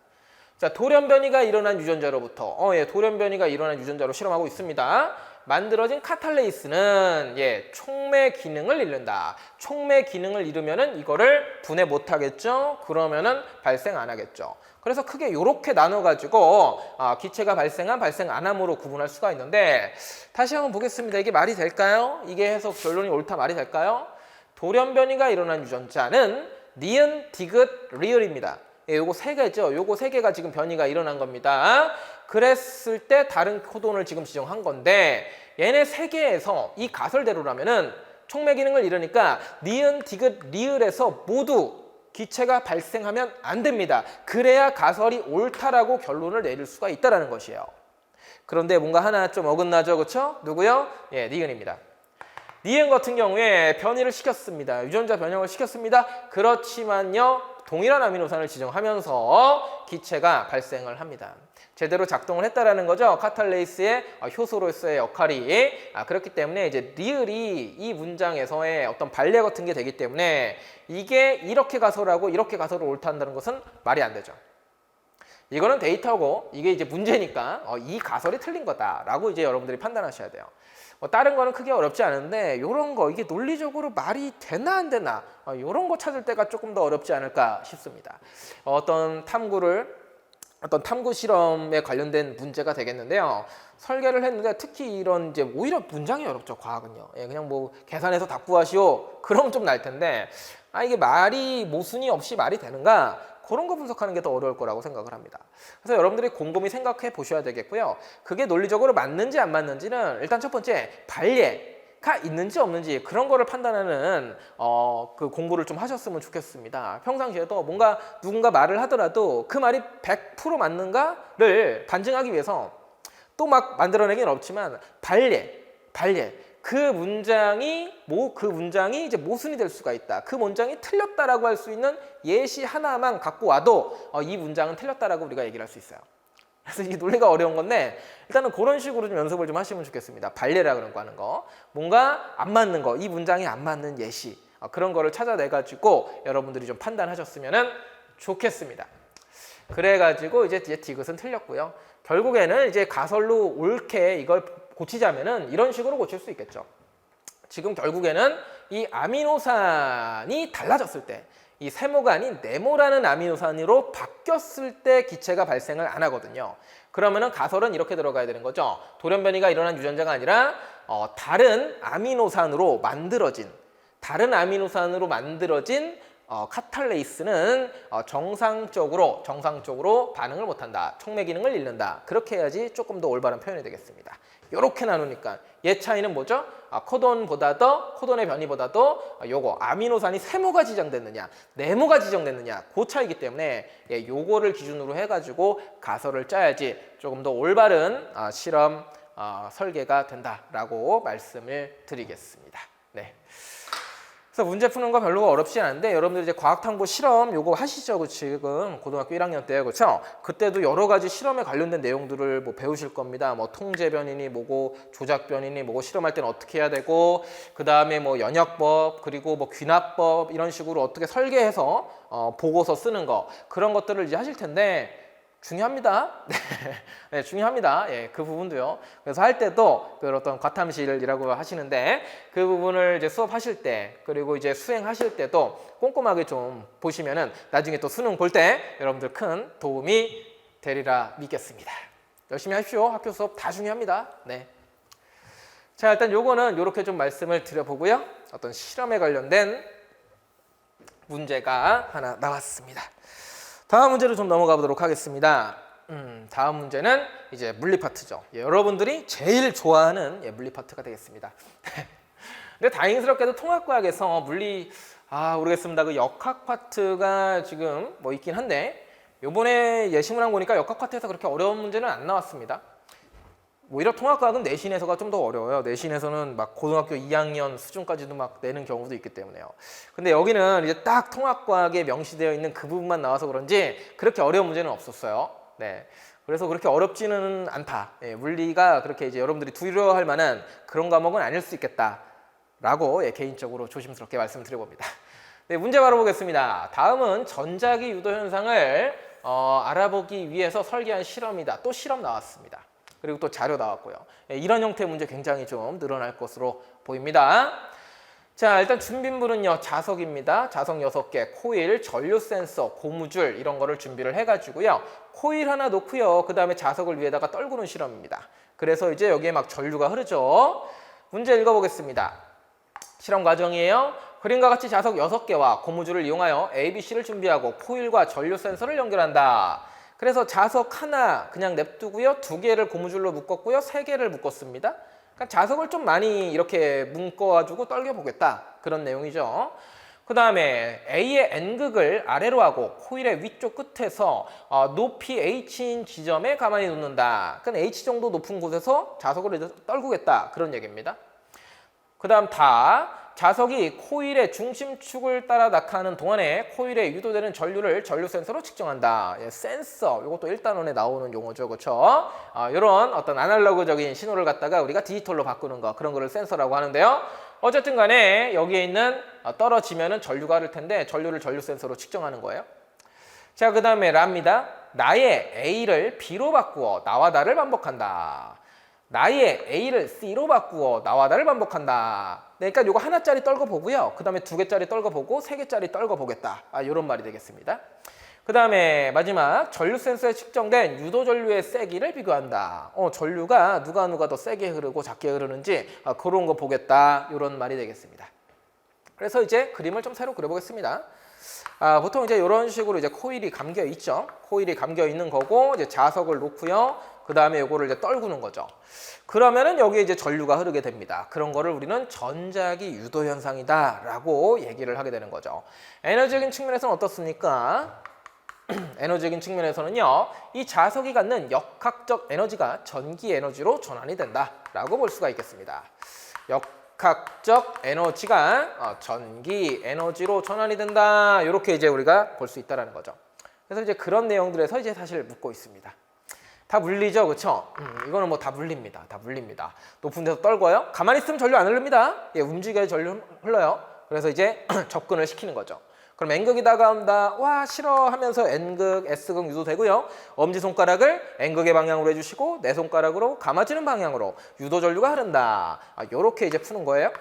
자, 돌연 변이가 일어난 유전자로부터 돌연 변이가 일어난 유전자로 실험하고 있습니다. 만들어진 카탈레이스는 촉매 기능을 잃는다. 촉매 기능을 잃으면은 이거를 분해 못 하겠죠. 그러면은 발생 안 하겠죠. 그래서 크게 이렇게 나눠 가지고 기체가 발생한 발생 안 함으로 구분할 수가 있는데, 다시 한번 보겠습니다. 이게 말이 될까요? 이게 해서 결론이 옳다 말이 될까요? 돌연 변이가 일어난 유전자는 니은, 디귿, 리을입니다. 요거 세 개죠. 요거 세 개가 지금 변이가 일어난 겁니다. 그랬을 때 다른 코돈을 지금 지정한 건데, 얘네 세 개에서 이 가설대로라면은 촉매 기능을 잃으니까 니은, 디귿, 리을에서 모두 기체가 발생하면 안 됩니다. 그래야 가설이 옳다라고 결론을 내릴 수가 있다라는 것이에요. 그런데 뭔가 하나 좀 어긋나죠, 그렇죠? 누구요? 니은입니다. 니은 같은 경우에 변이를 시켰습니다. 유전자 변형을 시켰습니다. 그렇지만요, 동일한 아미노산을 지정하면서 기체가 발생을 합니다. 제대로 작동을 했다라는 거죠. 카탈레이스의 효소로서의 역할이. 그렇기 때문에 이제 리을이 이 문장에서의 어떤 발례 같은 게 되기 때문에 이게 이렇게 가설하고 이렇게 가설을 옳다는 것은 말이 안 되죠. 이거는 데이터고 이게 이제 문제니까 이 가설이 틀린 거다라고 이제 여러분들이 판단하셔야 돼요. 다른 거는 크게 어렵지 않은데 요런 거 이게 논리적으로 말이 되나 안 되나 요런 거 찾을 때가 조금 더 어렵지 않을까 싶습니다. 어떤 탐구 실험에 관련된 문제가 되겠는데요. 설계를 했는데 특히 이런 이제 오히려 문장이 어렵죠, 과학은요. 그냥 뭐 계산해서 다 구하시오 그럼 좀 날 텐데 이게 말이 모순이 없이 말이 되는가, 그런 거 분석하는 게 더 어려울 거라고 생각을 합니다. 그래서 여러분들이 곰곰이 생각해 보셔야 되겠고요. 그게 논리적으로 맞는지 안 맞는지는 일단 첫 번째 발례가 있는지 없는지 그런 거를 판단하는 그 공부를 좀 하셨으면 좋겠습니다. 평상시에도 뭔가 누군가 말을 하더라도 그 말이 100% 맞는가를 반증하기 위해서 또 막 만들어내기는 없지만 발례 그 문장이 이제 모순이 될 수가 있다. 그 문장이 틀렸다라고 할 수 있는 예시 하나만 갖고 와도 이 문장은 틀렸다라고 우리가 얘기를 할 수 있어요. 그래서 이 논리가 어려운 건데 일단은 그런 식으로 좀 연습을 좀 하시면 좋겠습니다. 발례라 그런 거 하는 거, 뭔가 안 맞는 거, 이 문장이 안 맞는 예시 그런 거를 찾아내 가지고 여러분들이 좀 판단하셨으면 좋겠습니다. 그래가지고 이제 디귿은 틀렸고요. 결국에는 이제 가설로 옳게 이걸 고치자면은 이런 식으로 고칠 수 있겠죠. 지금 결국에는 이 아미노산이 달라졌을 때, 이 세모가 아닌 네모라는 아미노산으로 바뀌었을 때 기체가 발생을 안 하거든요. 그러면은 가설은 이렇게 들어가야 되는 거죠. 돌연 변이가 일어난 유전자가 아니라 다른 아미노산으로 만들어진 다른 아미노산으로 만들어진 카탈레이스는 정상적으로 반응을 못한다. 촉매 기능을 잃는다. 그렇게 해야지 조금 더 올바른 표현이 되겠습니다. 이렇게 나누니까 얘 차이는 뭐죠? 코돈의 변이보다도 요거 아미노산이 세모가 지정됐느냐 네모가 지정됐느냐 그 차이기 때문에 요거를 기준으로 해가지고 가설을 짜야지 조금 더 올바른 실험 설계가 된다라고 말씀을 드리겠습니다. 네. 그래서 문제 푸는 거 별로 어렵지 않은데 여러분들 이제 과학탐구 실험 요거 하시죠. 지금 고등학교 1학년 때 그렇죠? 그때도 여러 가지 실험에 관련된 내용들을 뭐 배우실 겁니다. 뭐 통제 변이니 뭐고 조작 변이니 뭐고 실험할 때는 어떻게 해야 되고 그다음에 뭐 연역법 그리고 뭐 귀납법 이런 식으로 어떻게 설계해서 보고서 쓰는 거 그런 것들을 이제 하실 텐데 중요합니다. 네, 중요합니다. 예, 그 부분도요. 그래서 할 때도 그 어떤 과탐실이라고 하시는데 그 부분을 이제 수업하실 때 그리고 이제 수행하실 때도 꼼꼼하게 좀 보시면은 나중에 또 수능 볼 때 여러분들 큰 도움이 되리라 믿겠습니다. 열심히 하십시오. 학교 수업 다 중요합니다. 네. 자, 일단 요거는 요렇게 좀 말씀을 드려보고요. 어떤 실험에 관련된 문제가 하나 나왔습니다. 다음 문제로 좀 넘어가 보도록 하겠습니다. 다음 문제는 이제 물리 파트죠. 여러분들이 제일 좋아하는 물리 파트가 되겠습니다. 근데 다행스럽게도 통합과학에서 물리 모르겠습니다. 그 역학 파트가 지금 뭐 있긴 한데 요번에 예시문항 보니까 역학 파트에서 그렇게 어려운 문제는 안 나왔습니다. 오히려 통합과학은 내신에서가 좀 더 어려워요. 내신에서는 막 고등학교 2학년 수준까지도 막 내는 경우도 있기 때문에요. 근데 여기는 이제 딱 통합과학에 명시되어 있는 그 부분만 나와서 그런지 그렇게 어려운 문제는 없었어요. 네. 그래서 그렇게 어렵지는 않다. 물리가 그렇게 이제 여러분들이 두려워할 만한 그런 과목은 아닐 수 있겠다라고 개인적으로 조심스럽게 말씀드려봅니다. 네, 문제 바로 보겠습니다. 다음은 전자기 유도 현상을 알아보기 위해서 설계한 실험이다. 또 실험 나왔습니다. 그리고 또 자료 나왔고요. 이런 형태의 문제 굉장히 좀 늘어날 것으로 보입니다. 자, 일단 준비물은요. 자석입니다. 자석 6개, 코일, 전류 센서, 고무줄 이런 거를 준비를 해가지고요. 코일 하나 놓고요. 그 다음에 자석을 위에다가 떨구는 실험입니다. 그래서 이제 여기에 막 전류가 흐르죠. 문제 읽어보겠습니다. 실험 과정이에요. 그림과 같이 자석 6개와 고무줄을 이용하여 A, B, C를 준비하고 코일과 전류 센서를 연결한다. 그래서 자석 하나 그냥 냅두고요. 2개를 고무줄로 묶었고요. 3개를 묶었습니다. 그러니까 자석을 좀 많이 이렇게 묶어가지고 떨겨보겠다. 그런 내용이죠. 그 다음에 A의 N극을 아래로 하고 코일의 위쪽 끝에서 높이 H인 지점에 가만히 놓는다. 그러니까 H 정도 높은 곳에서 자석을 떨구겠다. 그런 얘기입니다. 그 다음 자석이 코일의 중심축을 따라 낙하하는 동안에 코일에 유도되는 전류를 전류 센서로 측정한다. 센서, 이것도 1단원에 나오는 용어죠, 그렇죠? 이런 어떤 아날로그적인 신호를 갖다가 우리가 디지털로 바꾸는 거, 그런 거를 센서라고 하는데요. 어쨌든 간에 여기에 있는 떨어지면은 전류가 흐를 텐데 전류를 전류 센서로 측정하는 거예요. 자, 그 다음에 라입니다. 나의 A를 B로 바꾸어 나와 나를 반복한다. 나의 A를 C로 바꾸어 나와 나를 반복한다. 그러니까 이거 하나짜리 떨궈보고요. 그 다음에 2개짜리 떨궈보고 3개짜리 떨궈보겠다. 이런 말이 되겠습니다. 그 다음에 마지막 전류 센서에 측정된 유도 전류의 세기를 비교한다. 전류가 누가 더 세게 흐르고 작게 흐르는지 그런 거 보겠다. 이런 말이 되겠습니다. 그래서 이제 그림을 좀 새로 그려보겠습니다. 보통 이제 이런 식으로 이제 코일이 감겨 있죠. 코일이 감겨 있는 거고 이제 자석을 놓고요. 그 다음에 요거를 이제 떨구는 거죠. 그러면은 여기에 이제 전류가 흐르게 됩니다. 그런 거를 우리는 전자기 유도 현상이다라고 얘기를 하게 되는 거죠. 에너지적인 측면에서는 어떻습니까? 에너지적인 측면에서는요, 이 자석이 갖는 역학적 에너지가 전기 에너지로 전환이 된다라고 볼 수가 있겠습니다. 역학적 에너지가 전기 에너지로 전환이 된다. 이렇게 이제 우리가 볼 수 있다라는 거죠. 그래서 이제 그런 내용들에서 이제 사실 묻고 있습니다. 다 물리죠, 그렇죠? 이거는 뭐 다 물립니다. 다 물립니다. 높은 데서 떨궈요. 가만히 있으면 전류 안 흐릅니다. 움직여야 전류 흘러요. 그래서 이제 접근을 시키는 거죠. 그럼 N극이 다가온다. 와, 싫어 하면서 N극, S극 유도되고요. 엄지손가락을 N극의 방향으로 해주시고 내 손가락으로 감아지는 방향으로 유도 전류가 흐른다. 요렇게 이제 푸는 거예요.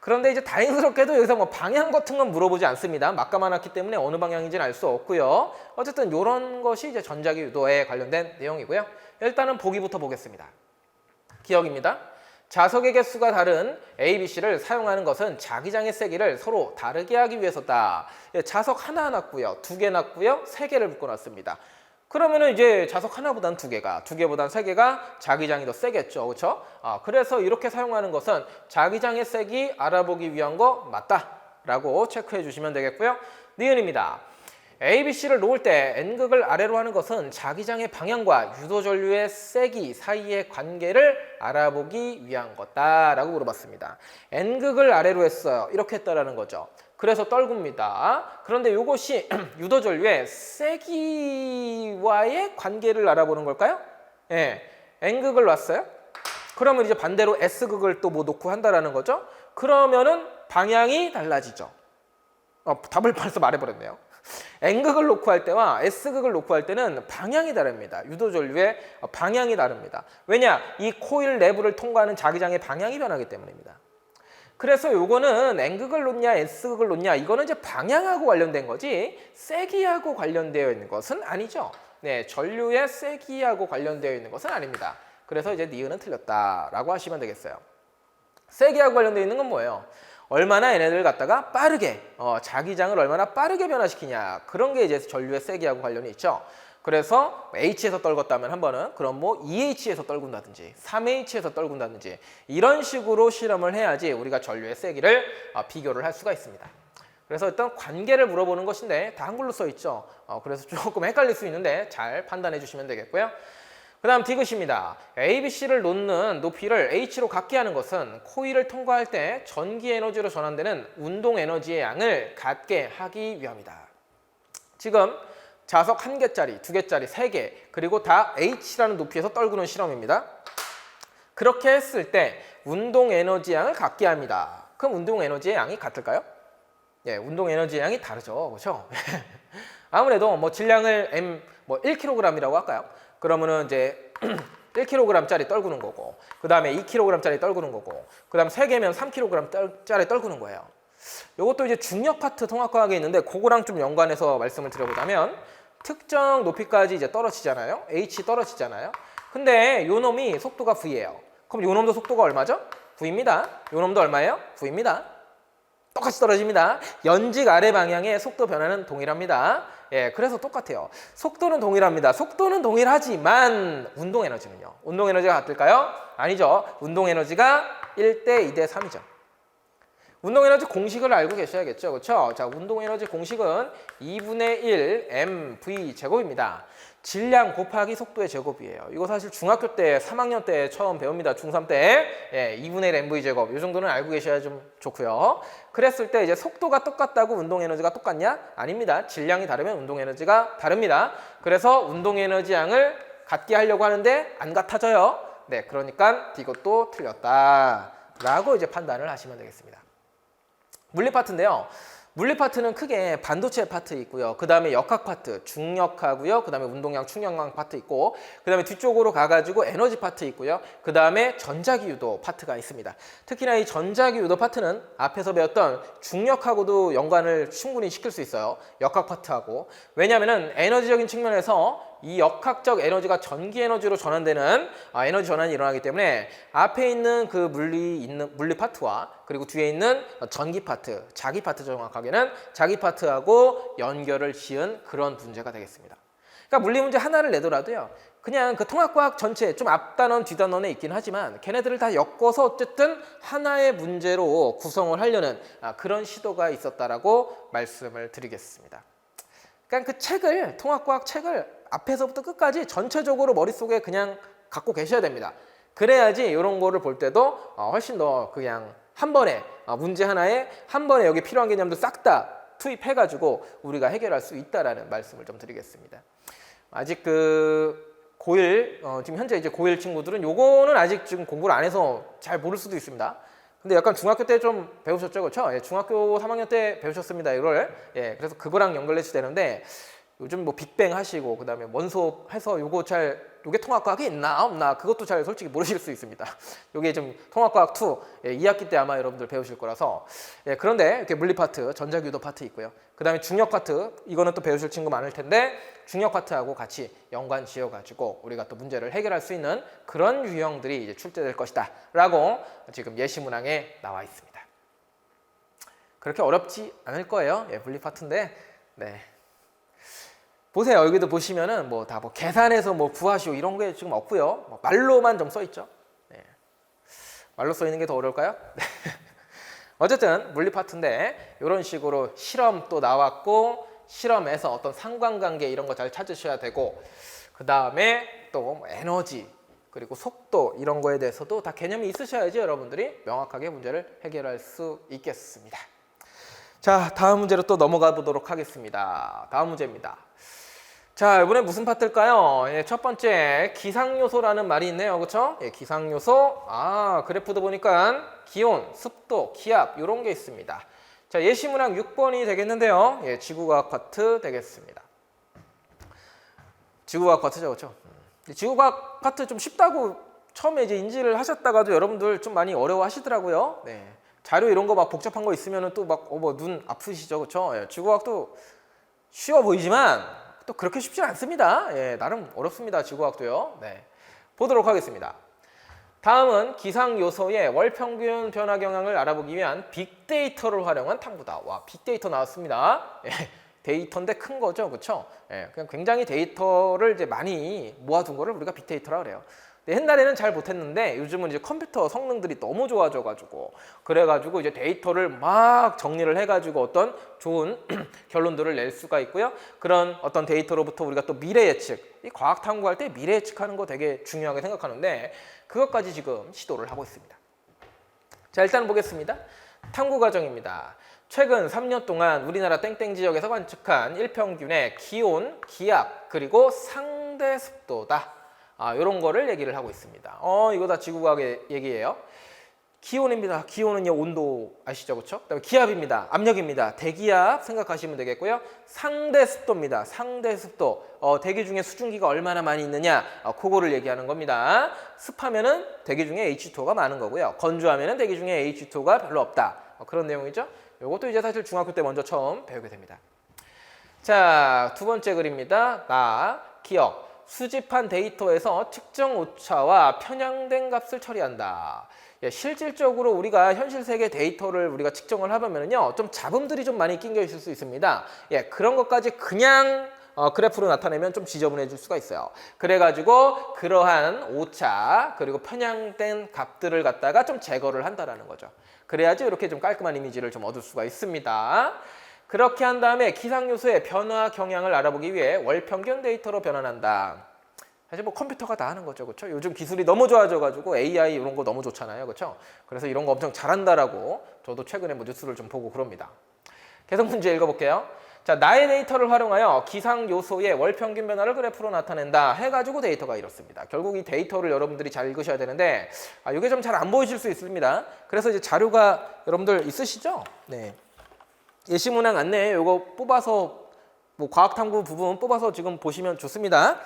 그런데 이제 다행스럽게도 여기서 뭐 방향 같은 건 물어보지 않습니다. 막 감아놨기 때문에 어느 방향인지는 알 수 없고요. 어쨌든 이런 것이 이제 전자기 유도에 관련된 내용이고요. 일단은 보기부터 보겠습니다. 기억입니다. 자석의 개수가 다른 A, B, C를 사용하는 것은 자기장의 세기를 서로 다르게 하기 위해서다. 예, 자석 하나 놨고요. 2개 놨고요. 3개를 묶어놨습니다. 그러면은 이제 자석 하나보단 2개가, 2개보단 3개가 자기장이 더 세겠죠. 그렇죠? 그래서 이렇게 사용하는 것은 자기장의 세기 알아보기 위한 거 맞다라고 체크해 주시면 되겠고요. 니은입니다. A, B, C를 놓을 때 N극을 아래로 하는 것은 자기장의 방향과 유도전류의 세기 사이의 관계를 알아보기 위한 거다라고 물어봤습니다. N극을 아래로 했어요. 이렇게 했다라는 거죠. 그래서 떨굽니다. 그런데 이것이 유도전류의 세기와의 관계를 알아보는 걸까요? 예, N극을 놨어요. 그러면 이제 반대로 S극을 또 뭐 놓고 한다라는 거죠. 그러면은 방향이 달라지죠. 답을 벌써 말해버렸네요. N극을 놓고 할 때와 S극을 놓고 할 때는 방향이 다릅니다. 유도전류의 방향이 다릅니다. 왜냐? 이 코일 내부를 통과하는 자기장의 방향이 변하기 때문입니다. 그래서 요거는 N극을 놓냐 S극을 놓냐 이거는 이제 방향하고 관련된 거지 세기하고 관련되어 있는 것은 아니죠. 네, 전류의 세기하고 관련되어 있는 것은 아닙니다. 그래서 이제 니은은 틀렸다라고 하시면 되겠어요. 세기하고 관련되어 있는 건 뭐예요? 얼마나 얘네들을 갖다가 빠르게 자기장을 얼마나 빠르게 변화시키냐 그런 게 이제 전류의 세기하고 관련이 있죠. 그래서 H에서 떨궜다면 한 번은 그럼 뭐 2H에서 떨군다든지 3H에서 떨군다든지 이런 식으로 실험을 해야지 우리가 전류의 세기를 비교를 할 수가 있습니다. 그래서 일단 관계를 물어보는 것인데 다 한글로 써 있죠. 그래서 조금 헷갈릴 수 있는데 잘 판단해 주시면 되겠고요. 그 다음 디귿입니다. A, B, C를 놓는 높이를 H로 같게 하는 것은 코일을 통과할 때 전기 에너지로 전환되는 운동 에너지의 양을 같게 하기 위함이다. 지금 자석 1개짜리, 2개짜리, 3개 그리고 다 H라는 높이에서 떨구는 실험입니다. 그렇게 했을 때 운동 에너지 양을 같게 합니다. 그럼 운동 에너지의 양이 같을까요? 예, 운동 에너지의 양이 다르죠. 그렇죠? 아무래도 뭐 질량을 M 1kg이라고 할까요? 그러면은 이제 1kg짜리 떨구는 거고 그 다음에 2kg짜리 떨구는 거고 그 다음 3개면 3kg짜리 떨구는 거예요. 이것도 이제 중력 파트 통합과학에 있는데 그거랑 좀 연관해서 말씀을 드려보자면 특정 높이까지 이제 떨어지잖아요. H 떨어지잖아요. 근데 요 놈이 속도가 V예요. 그럼 요 놈도 속도가 얼마죠? V입니다. 요 놈도 얼마예요? V입니다. 똑같이 떨어집니다. 연직 아래 방향의 속도 변화는 동일합니다. 예, 그래서 똑같아요. 속도는 동일합니다. 속도는 동일하지만 운동 에너지는요. 운동 에너지가 같을까요? 아니죠. 운동 에너지가 1대 2대 3이죠. 운동 에너지 공식을 알고 계셔야겠죠. 그렇죠? 자, 운동 에너지 공식은 2분의 1 mv 제곱입니다. 질량 곱하기 속도의 제곱이에요. 이거 사실 중학교 때 3학년 때 처음 배웁니다. 중3 때 2분의 1 mv 제곱 이 정도는 알고 계셔야 좀 좋고요. 그랬을 때 이제 속도가 똑같다고 운동 에너지가 똑같냐? 아닙니다. 질량이 다르면 운동 에너지가 다릅니다. 그래서 운동 에너지 양을 같게 하려고 하는데 안 같아져요. 네, 그러니까 이것도 틀렸다라고 이제 판단을 하시면 되겠습니다. 물리 파트인데요. 물리 파트는 크게 반도체 파트 있고요. 그 다음에 역학 파트, 중력하고요. 그 다음에 운동량, 충격량 파트 있고 그 다음에 뒤쪽으로 가가지고 에너지 파트 있고요. 그 다음에 전자기 유도 파트가 있습니다. 특히나 이 전자기 유도 파트는 앞에서 배웠던 중력하고도 연관을 충분히 시킬 수 있어요. 역학 파트하고. 왜냐하면 에너지적인 측면에서 이 역학적 에너지가 전기 에너지로 전환되는 에너지 전환이 일어나기 때문에 앞에 있는 그 물리 파트와 그리고 뒤에 있는 전기 파트, 자기 파트 정확하게는 자기 파트하고 연결을 지은 그런 문제가 되겠습니다. 그러니까 물리 문제 하나를 내더라도요. 그냥 그 통합과학 전체 좀 앞단원 뒤단원에 있긴 하지만 걔네들을 다 엮어서 어쨌든 하나의 문제로 구성을 하려는 그런 시도가 있었다라고 말씀을 드리겠습니다. 그러니까 그 책을 통합과학 책을 앞에서부터 끝까지 전체적으로 머릿속에 그냥 갖고 계셔야 됩니다. 그래야지 이런 거를 볼 때도 훨씬 더 그냥 한 번에 문제 하나에 한 번에 여기 필요한 개념도 싹 다 투입해가지고 우리가 해결할 수 있다라는 말씀을 좀 드리겠습니다. 아직 그 고1 지금 현재 이제 고1 친구들은 요거는 아직 지금 공부를 안 해서 잘 모를 수도 있습니다. 근데 약간 중학교 때 좀 배우셨죠, 그렇죠? 예, 중학교 3학년 때 배우셨습니다, 이걸. 예, 그래서 그거랑 연결해서 되는데 요즘 뭐 빅뱅 하시고 그다음에 원소 해서 요게 통합과학이 있나 없나 그것도 잘 솔직히 모르실 수 있습니다. 요게 좀 통합과학 2 2학기 때 아마 여러분들 배우실 거라서 그런데 이렇게 물리 파트, 전자규도 파트 있고요. 그다음에 중력 파트 이거는 또 배우실 친구 많을 텐데 중력 파트하고 같이 연관 지어 가지고 우리가 또 문제를 해결할 수 있는 그런 유형들이 이제 출제될 것이다라고 지금 예시 문항에 나와 있습니다. 그렇게 어렵지 않을 거예요. 물리 파트인데 네. 보세요. 여기도 보시면은 뭐 다 뭐 계산해서 뭐 구하시오 이런 게 지금 없고요. 뭐 말로만 좀 써 있죠. 네. 말로 써 있는 게 더 어려울까요? 네. 어쨌든 물리 파트인데 이런 식으로 실험 또 나왔고 실험에서 어떤 상관관계 이런 거 잘 찾으셔야 되고 그 다음에 또 뭐 에너지 그리고 속도 이런 거에 대해서도 다 개념이 있으셔야지 여러분들이 명확하게 문제를 해결할 수 있겠습니다. 자, 다음 문제로 또 넘어가 보도록 하겠습니다. 다음 문제입니다. 자, 이번에 무슨 파트일까요? 첫 번째 기상요소라는 말이 있네요. 그렇죠? 기상요소. 그래프도 보니까 기온, 습도, 기압 이런 게 있습니다. 자, 예시문항 6번이 되겠는데요. 지구과학 파트 되겠습니다. 지구과학 파트죠. 그렇죠? 지구과학 파트 좀 쉽다고 처음에 이제 인지를 하셨다가도 여러분들 좀 많이 어려워하시더라고요. 네. 자료 이런 거 막 복잡한 거 있으면은 또 막 뭐 눈 아프시죠. 그렇죠? 지구과학도 쉬워 보이지만 또 그렇게 쉽지 않습니다. 나름 어렵습니다. 지구과학도요. 네. 보도록 하겠습니다. 다음은 기상 요소의 월 평균 변화 경향을 알아보기 위한 빅데이터를 활용한 탐구다. 와, 빅데이터 나왔습니다. 데이터인데 큰 거죠. 그렇죠? 그냥 굉장히 데이터를 이제 많이 모아둔 거를 우리가 빅데이터라 그래요. 옛날에는 잘 못했는데 요즘은 이제 컴퓨터 성능들이 너무 좋아져가지고 그래가지고 이제 데이터를 막 정리를 해가지고 어떤 좋은 결론들을 낼 수가 있고요. 그런 어떤 데이터로부터 우리가 또 미래 예측, 이 과학 탐구할 때 미래 예측하는 거 되게 중요하게 생각하는데 그것까지 지금 시도를 하고 있습니다. 자, 일단 보겠습니다. 탐구 과정입니다. 최근 3년 동안 우리나라 땡땡 지역에서 관측한 일평균의 기온, 기압, 그리고 상대 습도다. 이런 거를 얘기를 하고 있습니다. 이거 다 지구과학의 얘기예요. 기온입니다. 기온은요, 온도 아시죠? 그렇죠? 그다음에 기압입니다. 압력입니다. 대기압 생각하시면 되겠고요. 상대 습도입니다. 상대 습도. 대기 중에 수증기가 얼마나 많이 있느냐, 그거를 얘기하는 겁니다. 습하면은 대기 중에 H2O가 많은 거고요. 건조하면은 대기 중에 H2O가 별로 없다. 그런 내용이죠. 이것도 이제 사실 중학교 때 먼저 처음 배우게 됩니다. 자, 두 번째 글입니다. 기억. 수집한 데이터에서 특정 오차와 편향된 값을 처리한다. 실질적으로 우리가 현실 세계 데이터를 우리가 측정을 해보면요, 좀 잡음들이 좀 많이 낑겨 있을 수 있습니다. 그런 것까지 그냥 그래프로 나타내면 좀 지저분해질 수가 있어요. 그래가지고 그러한 오차 그리고 편향된 값들을 갖다가 좀 제거를 한다라는 거죠. 그래야지 이렇게 좀 깔끔한 이미지를 좀 얻을 수가 있습니다. 그렇게 한 다음에 기상요소의 변화 경향을 알아보기 위해 월평균 데이터로 변환한다. 사실 뭐 컴퓨터가 다 하는 거죠. 그렇죠? 요즘 기술이 너무 좋아져가지고 AI 이런 거 너무 좋잖아요. 그렇죠? 그래서 이런 거 엄청 잘한다라고 저도 최근에 뭐 뉴스를 좀 보고 그럽니다. 계속 문제 읽어볼게요. 자, 나의 데이터를 활용하여 기상요소의 월평균 변화를 그래프로 나타낸다 해가지고 데이터가 이렇습니다. 결국 이 데이터를 여러분들이 잘 읽으셔야 되는데 이게 좀 잘 안 보이실 수 있습니다. 그래서 이제 자료가 여러분들 있으시죠? 네. 예시문항 안내 요거 뽑아서 뭐 과학탐구 부분 뽑아서 지금 보시면 좋습니다.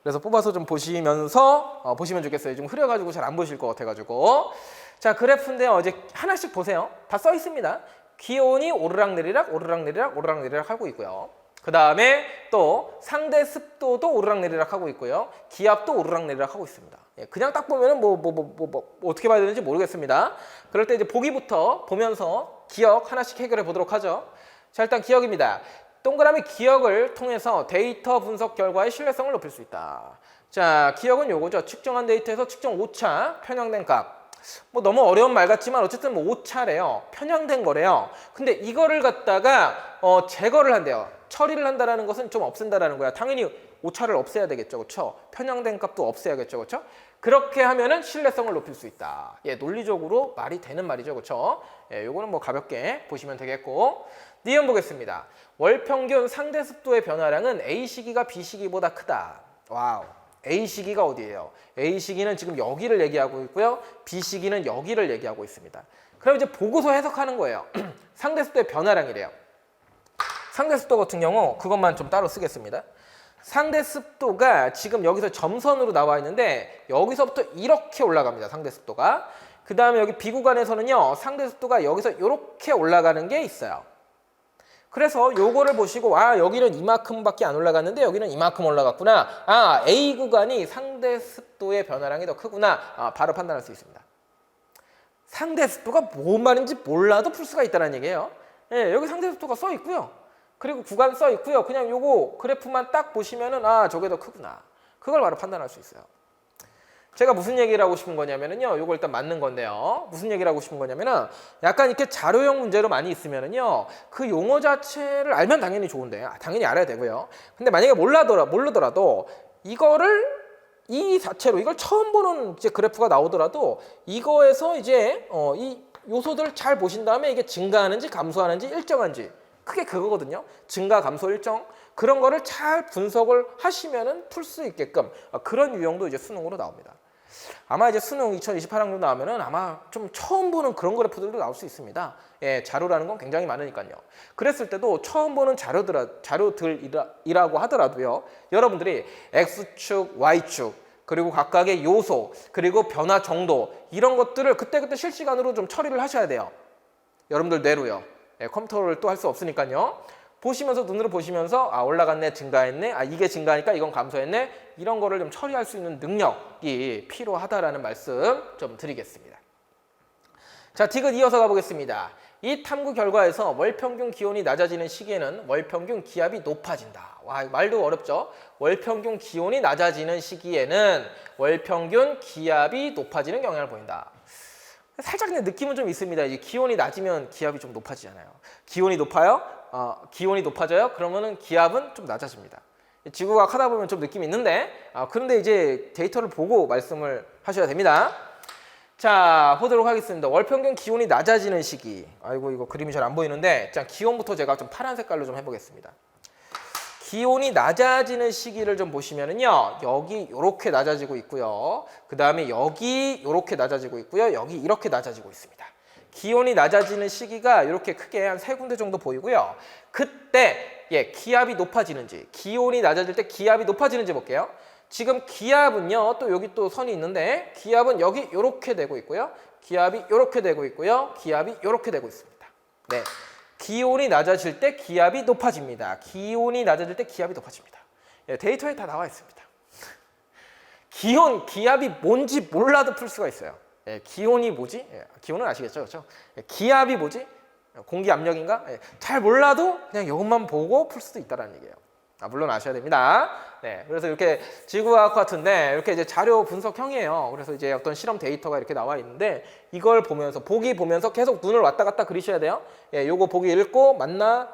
그래서 뽑아서 좀 보시면서 보시면 좋겠어요. 좀 흐려가지고 잘 안 보이실 것 같아가지고. 자, 그래프인데요. 이제 하나씩 보세요. 다 써 있습니다. 기온이 오르락내리락 오르락내리락 오르락내리락 하고 있고요. 그 다음에 또 상대 습도도 오르락내리락 하고 있고요. 기압도 오르락내리락 하고 있습니다. 그냥 딱 보면은 뭐 어떻게 봐야 되는지 모르겠습니다. 그럴 때 이제 보기부터 보면서 기억 하나씩 해결해 보도록 하죠. 자, 일단 기억입니다. 동그라미 기억을 통해서 데이터 분석 결과의 신뢰성을 높일 수 있다. 자, 기억은 요거죠. 측정한 데이터에서 측정 오차, 편향된 값. 뭐 너무 어려운 말 같지만 어쨌든 뭐 오차래요. 편향된 거래요. 근데 이거를 갖다가 제거를 한대요. 처리를 한다라는 것은 좀 없앤다라는 거야. 당연히 오차를 없애야 되겠죠. 그렇죠? 편향된 값도 없애야겠죠. 그렇죠? 그렇게 하면은 신뢰성을 높일 수 있다. 논리적으로 말이 되는 말이죠. 그렇죠? 요거는 뭐 가볍게 보시면 되겠고. 니은 보겠습니다. 월평균 상대 습도의 변화량은 A 시기가 B 시기보다 크다. 와우. A 시기가 어디예요? A 시기는 지금 여기를 얘기하고 있고요. B 시기는 여기를 얘기하고 있습니다. 그럼 이제 보고서 해석하는 거예요. 상대 습도의 변화량이래요. 상대 습도 같은 경우 그것만 좀 따로 쓰겠습니다. 상대 습도가 지금 여기서 점선으로 나와 있는데 여기서부터 이렇게 올라갑니다. 상대 습도가. 그 다음에 여기 B 구간에서는요. 상대 습도가 여기서 이렇게 올라가는 게 있어요. 그래서 요거를 보시고 아 여기는 이만큼밖에 안 올라갔는데 여기는 이만큼 올라갔구나. 아 A 구간이 상대 습도의 변화량이 더 크구나. 아, 바로 판단할 수 있습니다. 상대 습도가 뭔 말인지 몰라도 풀 수가 있다는 얘기예요. 예, 여기 상대 습도가 써 있고요. 그리고 구간 써 있고요. 그냥 요거 그래프만 딱 보시면은 아 저게 더 크구나. 그걸 바로 판단할 수 있어요. 제가 무슨 얘기를 하고 싶은 거냐면은요. 요거 일단 맞는 건데요. 무슨 얘기를 하고 싶은 거냐면은 약간 이렇게 자료형 문제로 많이 있으면은요. 그 용어 자체를 알면 당연히 좋은데 당연히 알아야 되고요. 근데 만약에 모르더라도 이거를 이 자체로 이걸 처음 보는 이제 그래프가 나오더라도 이거에서 이제 이 요소들 잘 보신 다음에 이게 증가하는지 감소하는지 일정한지 크게 그거거든요. 증가 감소 일정 그런 거를 잘 분석을 하시면은 풀 수 있게끔 그런 유형도 이제 수능으로 나옵니다. 아마 이제 수능 2028학년 나오면은 아마 좀 처음 보는 그런 그래프들도 나올 수 있습니다. 예, 자료라는 건 굉장히 많으니까요. 그랬을 때도 처음 보는 자료들이라고 하더라도요. 여러분들이 X축, Y축, 그리고 각각의 요소, 그리고 변화 정도 이런 것들을 그때그때 실시간으로 좀 처리를 하셔야 돼요. 여러분들 뇌로요. 예, 컴퓨터를 또 할 수 없으니까요. 보시면서 눈으로 보시면서 아 올라갔네 증가했네 아 이게 증가하니까 이건 감소했네 이런 거를 좀 처리할 수 있는 능력이 필요하다라는 말씀 좀 드리겠습니다. 자 디귿 이어서 가보겠습니다. 이 탐구 결과에서 월평균 기온이 낮아지는 시기에는 월평균 기압이 높아진다. 와 말도 어렵죠. 월평균 기온이 낮아지는 시기에는 월평균 기압이 높아지는 경향을 보인다. 살짝 그냥 느낌은 좀 있습니다. 이제 기온이 낮으면 기압이 좀 높아지잖아요. 기온이 높아요? 기온이 높아져요? 그러면은 기압은 좀 낮아집니다. 지구과학 하다 보면 좀 느낌이 있는데 그런데 이제 데이터를 보고 말씀을 하셔야 됩니다. 자 보도록 하겠습니다. 월평균 기온이 낮아지는 시기. 아이고 이거 그림이 잘 안 보이는데 자 기온부터 제가 좀 파란 색깔로 좀 해보겠습니다. 기온이 낮아지는 시기를 좀 보시면은요. 여기 이렇게 낮아지고 있고요. 그 다음에 여기 이렇게 낮아지고 있고요. 여기 이렇게 낮아지고 있습니다. 기온이 낮아지는 시기가 이렇게 크게 한 3군데 정도 보이고요. 그때 기압이 높아지는지 기온이 낮아질 때 기압이 높아지는지 볼게요. 지금 기압은요. 또 여기 또 선이 있는데 기압은 여기 이렇게 되고 있고요. 기압이 이렇게 되고 있고요. 기압이 이렇게 되고 있습니다. 네. 기온이 낮아질 때 기압이 높아집니다. 기온이 낮아질 때 기압이 높아집니다. 예, 데이터에 다 나와 있습니다. 기압이 뭔지 몰라도 풀 수가 있어요. 예, 기온이 뭐지? 예, 기온은 아시겠죠? 그렇죠? 예, 기압이 뭐지? 공기 압력인가? 예, 잘 몰라도 그냥 이것만 보고 풀 수도 있다는 얘기예요. 물론 아셔야 됩니다. 네, 그래서 이렇게 지구과학 같은데 이렇게 이제 자료 분석형이에요. 그래서 이제 어떤 실험 데이터가 이렇게 나와 있는데 이걸 보면서 보기 보면서 계속 눈을 왔다 갔다 그리셔야 돼요. 예, 요거 보기 읽고 맞나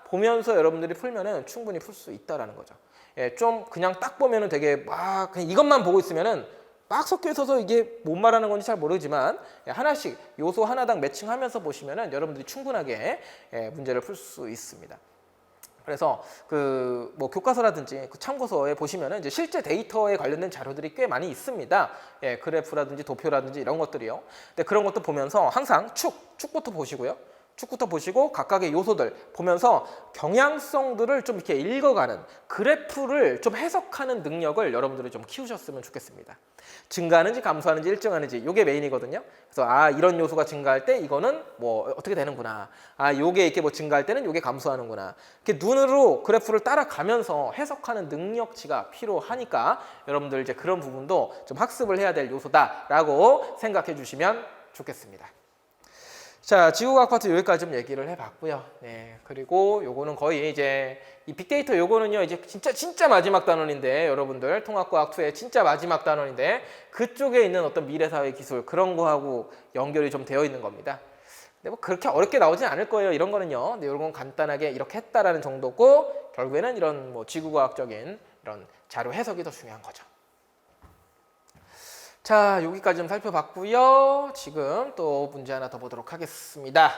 보면서 여러분들이 풀면은 충분히 풀 수 있다라는 거죠. 예, 좀 그냥 딱 보면은 되게 막 그냥 이것만 보고 있으면은 막 섞여 있어서 이게 뭔 말하는 건지 잘 모르지만 하나씩 요소 하나당 매칭하면서 보시면은 여러분들이 충분하게 문제를 풀 수 있습니다. 그래서 그 뭐 교과서라든지 그 참고서에 보시면은 이제 실제 데이터에 관련된 자료들이 꽤 많이 있습니다. 예, 그래프라든지 도표라든지 이런 것들이요. 근데 그런 것도 보면서 항상 축부터 보시고요. 축부터 보시고 각각의 요소들 보면서 경향성들을 좀 이렇게 읽어가는 그래프를 좀 해석하는 능력을 여러분들이 좀 키우셨으면 좋겠습니다. 증가하는지 감소하는지 일정하는지 이게 메인이거든요. 그래서 이런 요소가 증가할 때 이거는 뭐 어떻게 되는구나. 요게 이렇게 뭐 증가할 때는 요게 감소하는구나. 이렇게 눈으로 그래프를 따라가면서 해석하는 능력치가 필요하니까 여러분들 이제 그런 부분도 좀 학습을 해야 될 요소다라고 생각해 주시면 좋겠습니다. 자, 지구과학 파트 여기까지 좀 얘기를 해봤고요. 네, 그리고 요거는 거의 이제 이 빅데이터 요거는요 이제 진짜 마지막 단원인데 여러분들 통합과학 2의 진짜 마지막 단원인데 그쪽에 있는 어떤 미래사회 기술 그런 거하고 연결이 좀 되어 있는 겁니다. 근데 뭐 그렇게 어렵게 나오진 않을 거예요. 이런 거는요. 근데 이런 건 간단하게 이렇게 했다라는 정도고 결국에는 이런 뭐 지구과학적인 이런 자료 해석이 더 중요한 거죠. 자, 여기까지 좀 살펴봤고요. 지금 또 문제 하나 더 보도록 하겠습니다.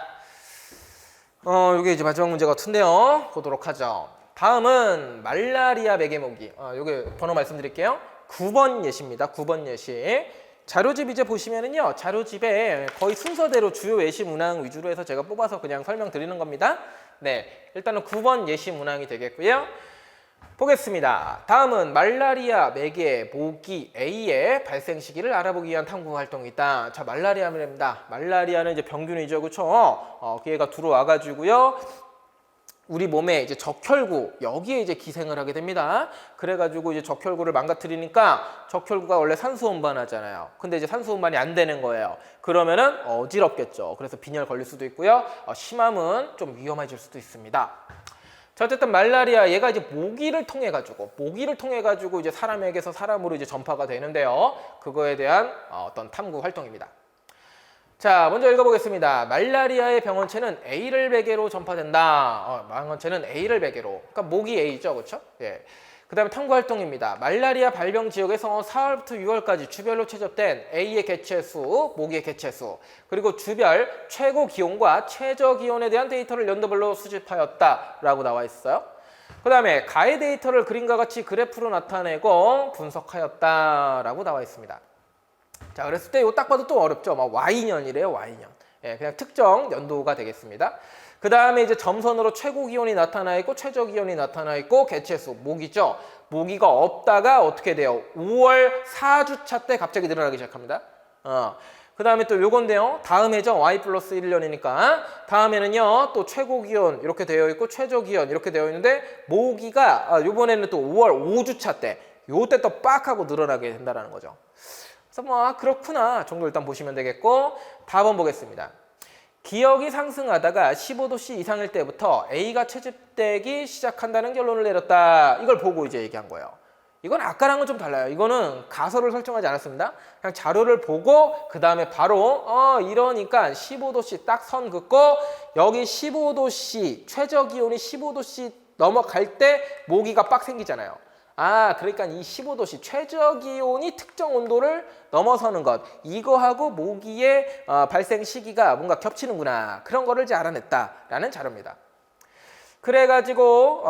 이게 이제 마지막 문제 같은데요. 보도록 하죠. 다음은 말라리아 매개모기. 요게 번호 말씀드릴게요. 9번 예시입니다. 9번 예시. 자료집 이제 보시면은요, 자료집에 거의 순서대로 주요 예시 문항 위주로 해서 제가 뽑아서 그냥 설명드리는 겁니다. 네, 일단은 9번 예시 문항이 되겠고요. 보겠습니다. 다음은 말라리아, 매개, 모기 A의 발생 시기를 알아보기 위한 탐구 활동이다. 자, 말라리아입니다. 말라리아는 이제 병균이죠, 그렇죠? 얘가 들어와가지고요. 우리 몸에 이제 적혈구 여기에 이제 기생을 하게 됩니다. 그래가지고 이제 적혈구를 망가뜨리니까 적혈구가 원래 산소 운반하잖아요. 근데 이제 산소 운반이 안 되는 거예요. 그러면은 어지럽겠죠. 그래서 빈혈 걸릴 수도 있고요. 심하면 좀 위험해질 수도 있습니다. 자, 어쨌든 말라리아 얘가 이제 모기를 통해 가지고 이제 사람에게서 사람으로 이제 전파가 되는데요. 그거에 대한 어떤 탐구 활동입니다. 자, 먼저 읽어보겠습니다. 말라리아의 병원체는 A를 베개로 전파된다. 병원체는 A를 베개로. 그러니까 모기 A죠, 그렇죠? 예. 그 다음에 탐구 활동입니다. 말라리아 발병 지역에서 4월부터 6월까지 주별로 채집된 A의 개체수, 모기의 개체수, 그리고 주별 최고 기온과 최저 기온에 대한 데이터를 연도별로 수집하였다라고 나와 있어요. 그 다음에 가해 데이터를 그림과 같이 그래프로 나타내고 분석하였다라고 나와 있습니다. 자, 그랬을 때 이거 딱 봐도 또 어렵죠. 막 Y년이래요, Y년. 예, 그냥 특정 연도가 되겠습니다. 그 다음에 이제 점선으로 최고 기온이 나타나 있고 최저 기온이 나타나 있고 개체수, 모기죠. 모기가 없다가 어떻게 돼요? 5월 4주차 때 갑자기 늘어나기 시작합니다. 그 다음에 또 요건데요. 다음 해죠. Y 플러스 1년이니까. 다음에는요. 또 최고 기온 이렇게 되어 있고 최저 기온 이렇게 되어 있는데 모기가 요번에는 또 5월 5주차 때 요때 또 빡 하고 늘어나게 된다는 거죠. 그래서 뭐 그렇구나 정도 일단 보시면 되겠고, 다음 보겠습니다. 기억이 상승하다가 15도씨 이상일 때부터 A가 채집되기 시작한다는 결론을 내렸다. 이걸 보고 이제 얘기한 거예요. 이건 아까랑은 좀 달라요. 이거는 가설을 설정하지 않았습니다. 그냥 자료를 보고 그 다음에 바로 이러니까 15도씨 딱 선 긋고 여기 15도씨 최저 기온이 15도씨 넘어갈 때 모기가 빡 생기잖아요. 그러니까 이 15도씨 최저 기온이 특정 온도를 넘어서는 것, 이거하고 모기의 발생 시기가 뭔가 겹치는구나, 그런 거를 이제 알아냈다라는 자료입니다. 그래가지고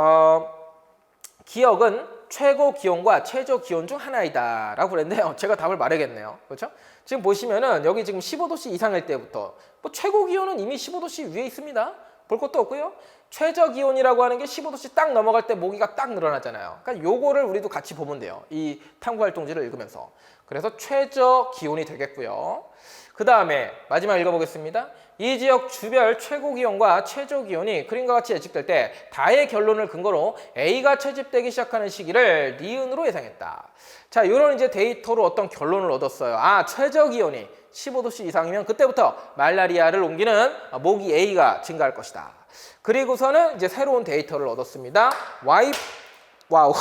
기억은 최고 기온과 최저 기온 중 하나이다 라고 그랬는데요. 제가 답을 말하겠네요. 그렇죠? 지금 보시면은 여기 지금 15도씨 이상일 때부터 뭐 최고 기온은 이미 15도씨 위에 있습니다. 볼 것도 없고요. 최저 기온이라고 하는 게 15도씨 딱 넘어갈 때 모기가 딱 늘어나잖아요. 그러니까 요거를 우리도 같이 보면 돼요. 이 탐구활동지를 읽으면서. 그래서 최저 기온이 되겠고요. 그 다음에 마지막 읽어보겠습니다. 이 지역 주별 최고 기온과 최저 기온이 그림과 같이 예측될 때 다의 결론을 근거로 A가 채집되기 시작하는 시기를 니은으로 예상했다. 자, 이런 이제 데이터로 어떤 결론을 얻었어요. 최저 기온이 15도씨 이상이면 그때부터 말라리아를 옮기는 모기 A가 증가할 것이다. 그리고서는 이제 새로운 데이터를 얻었습니다. 와우,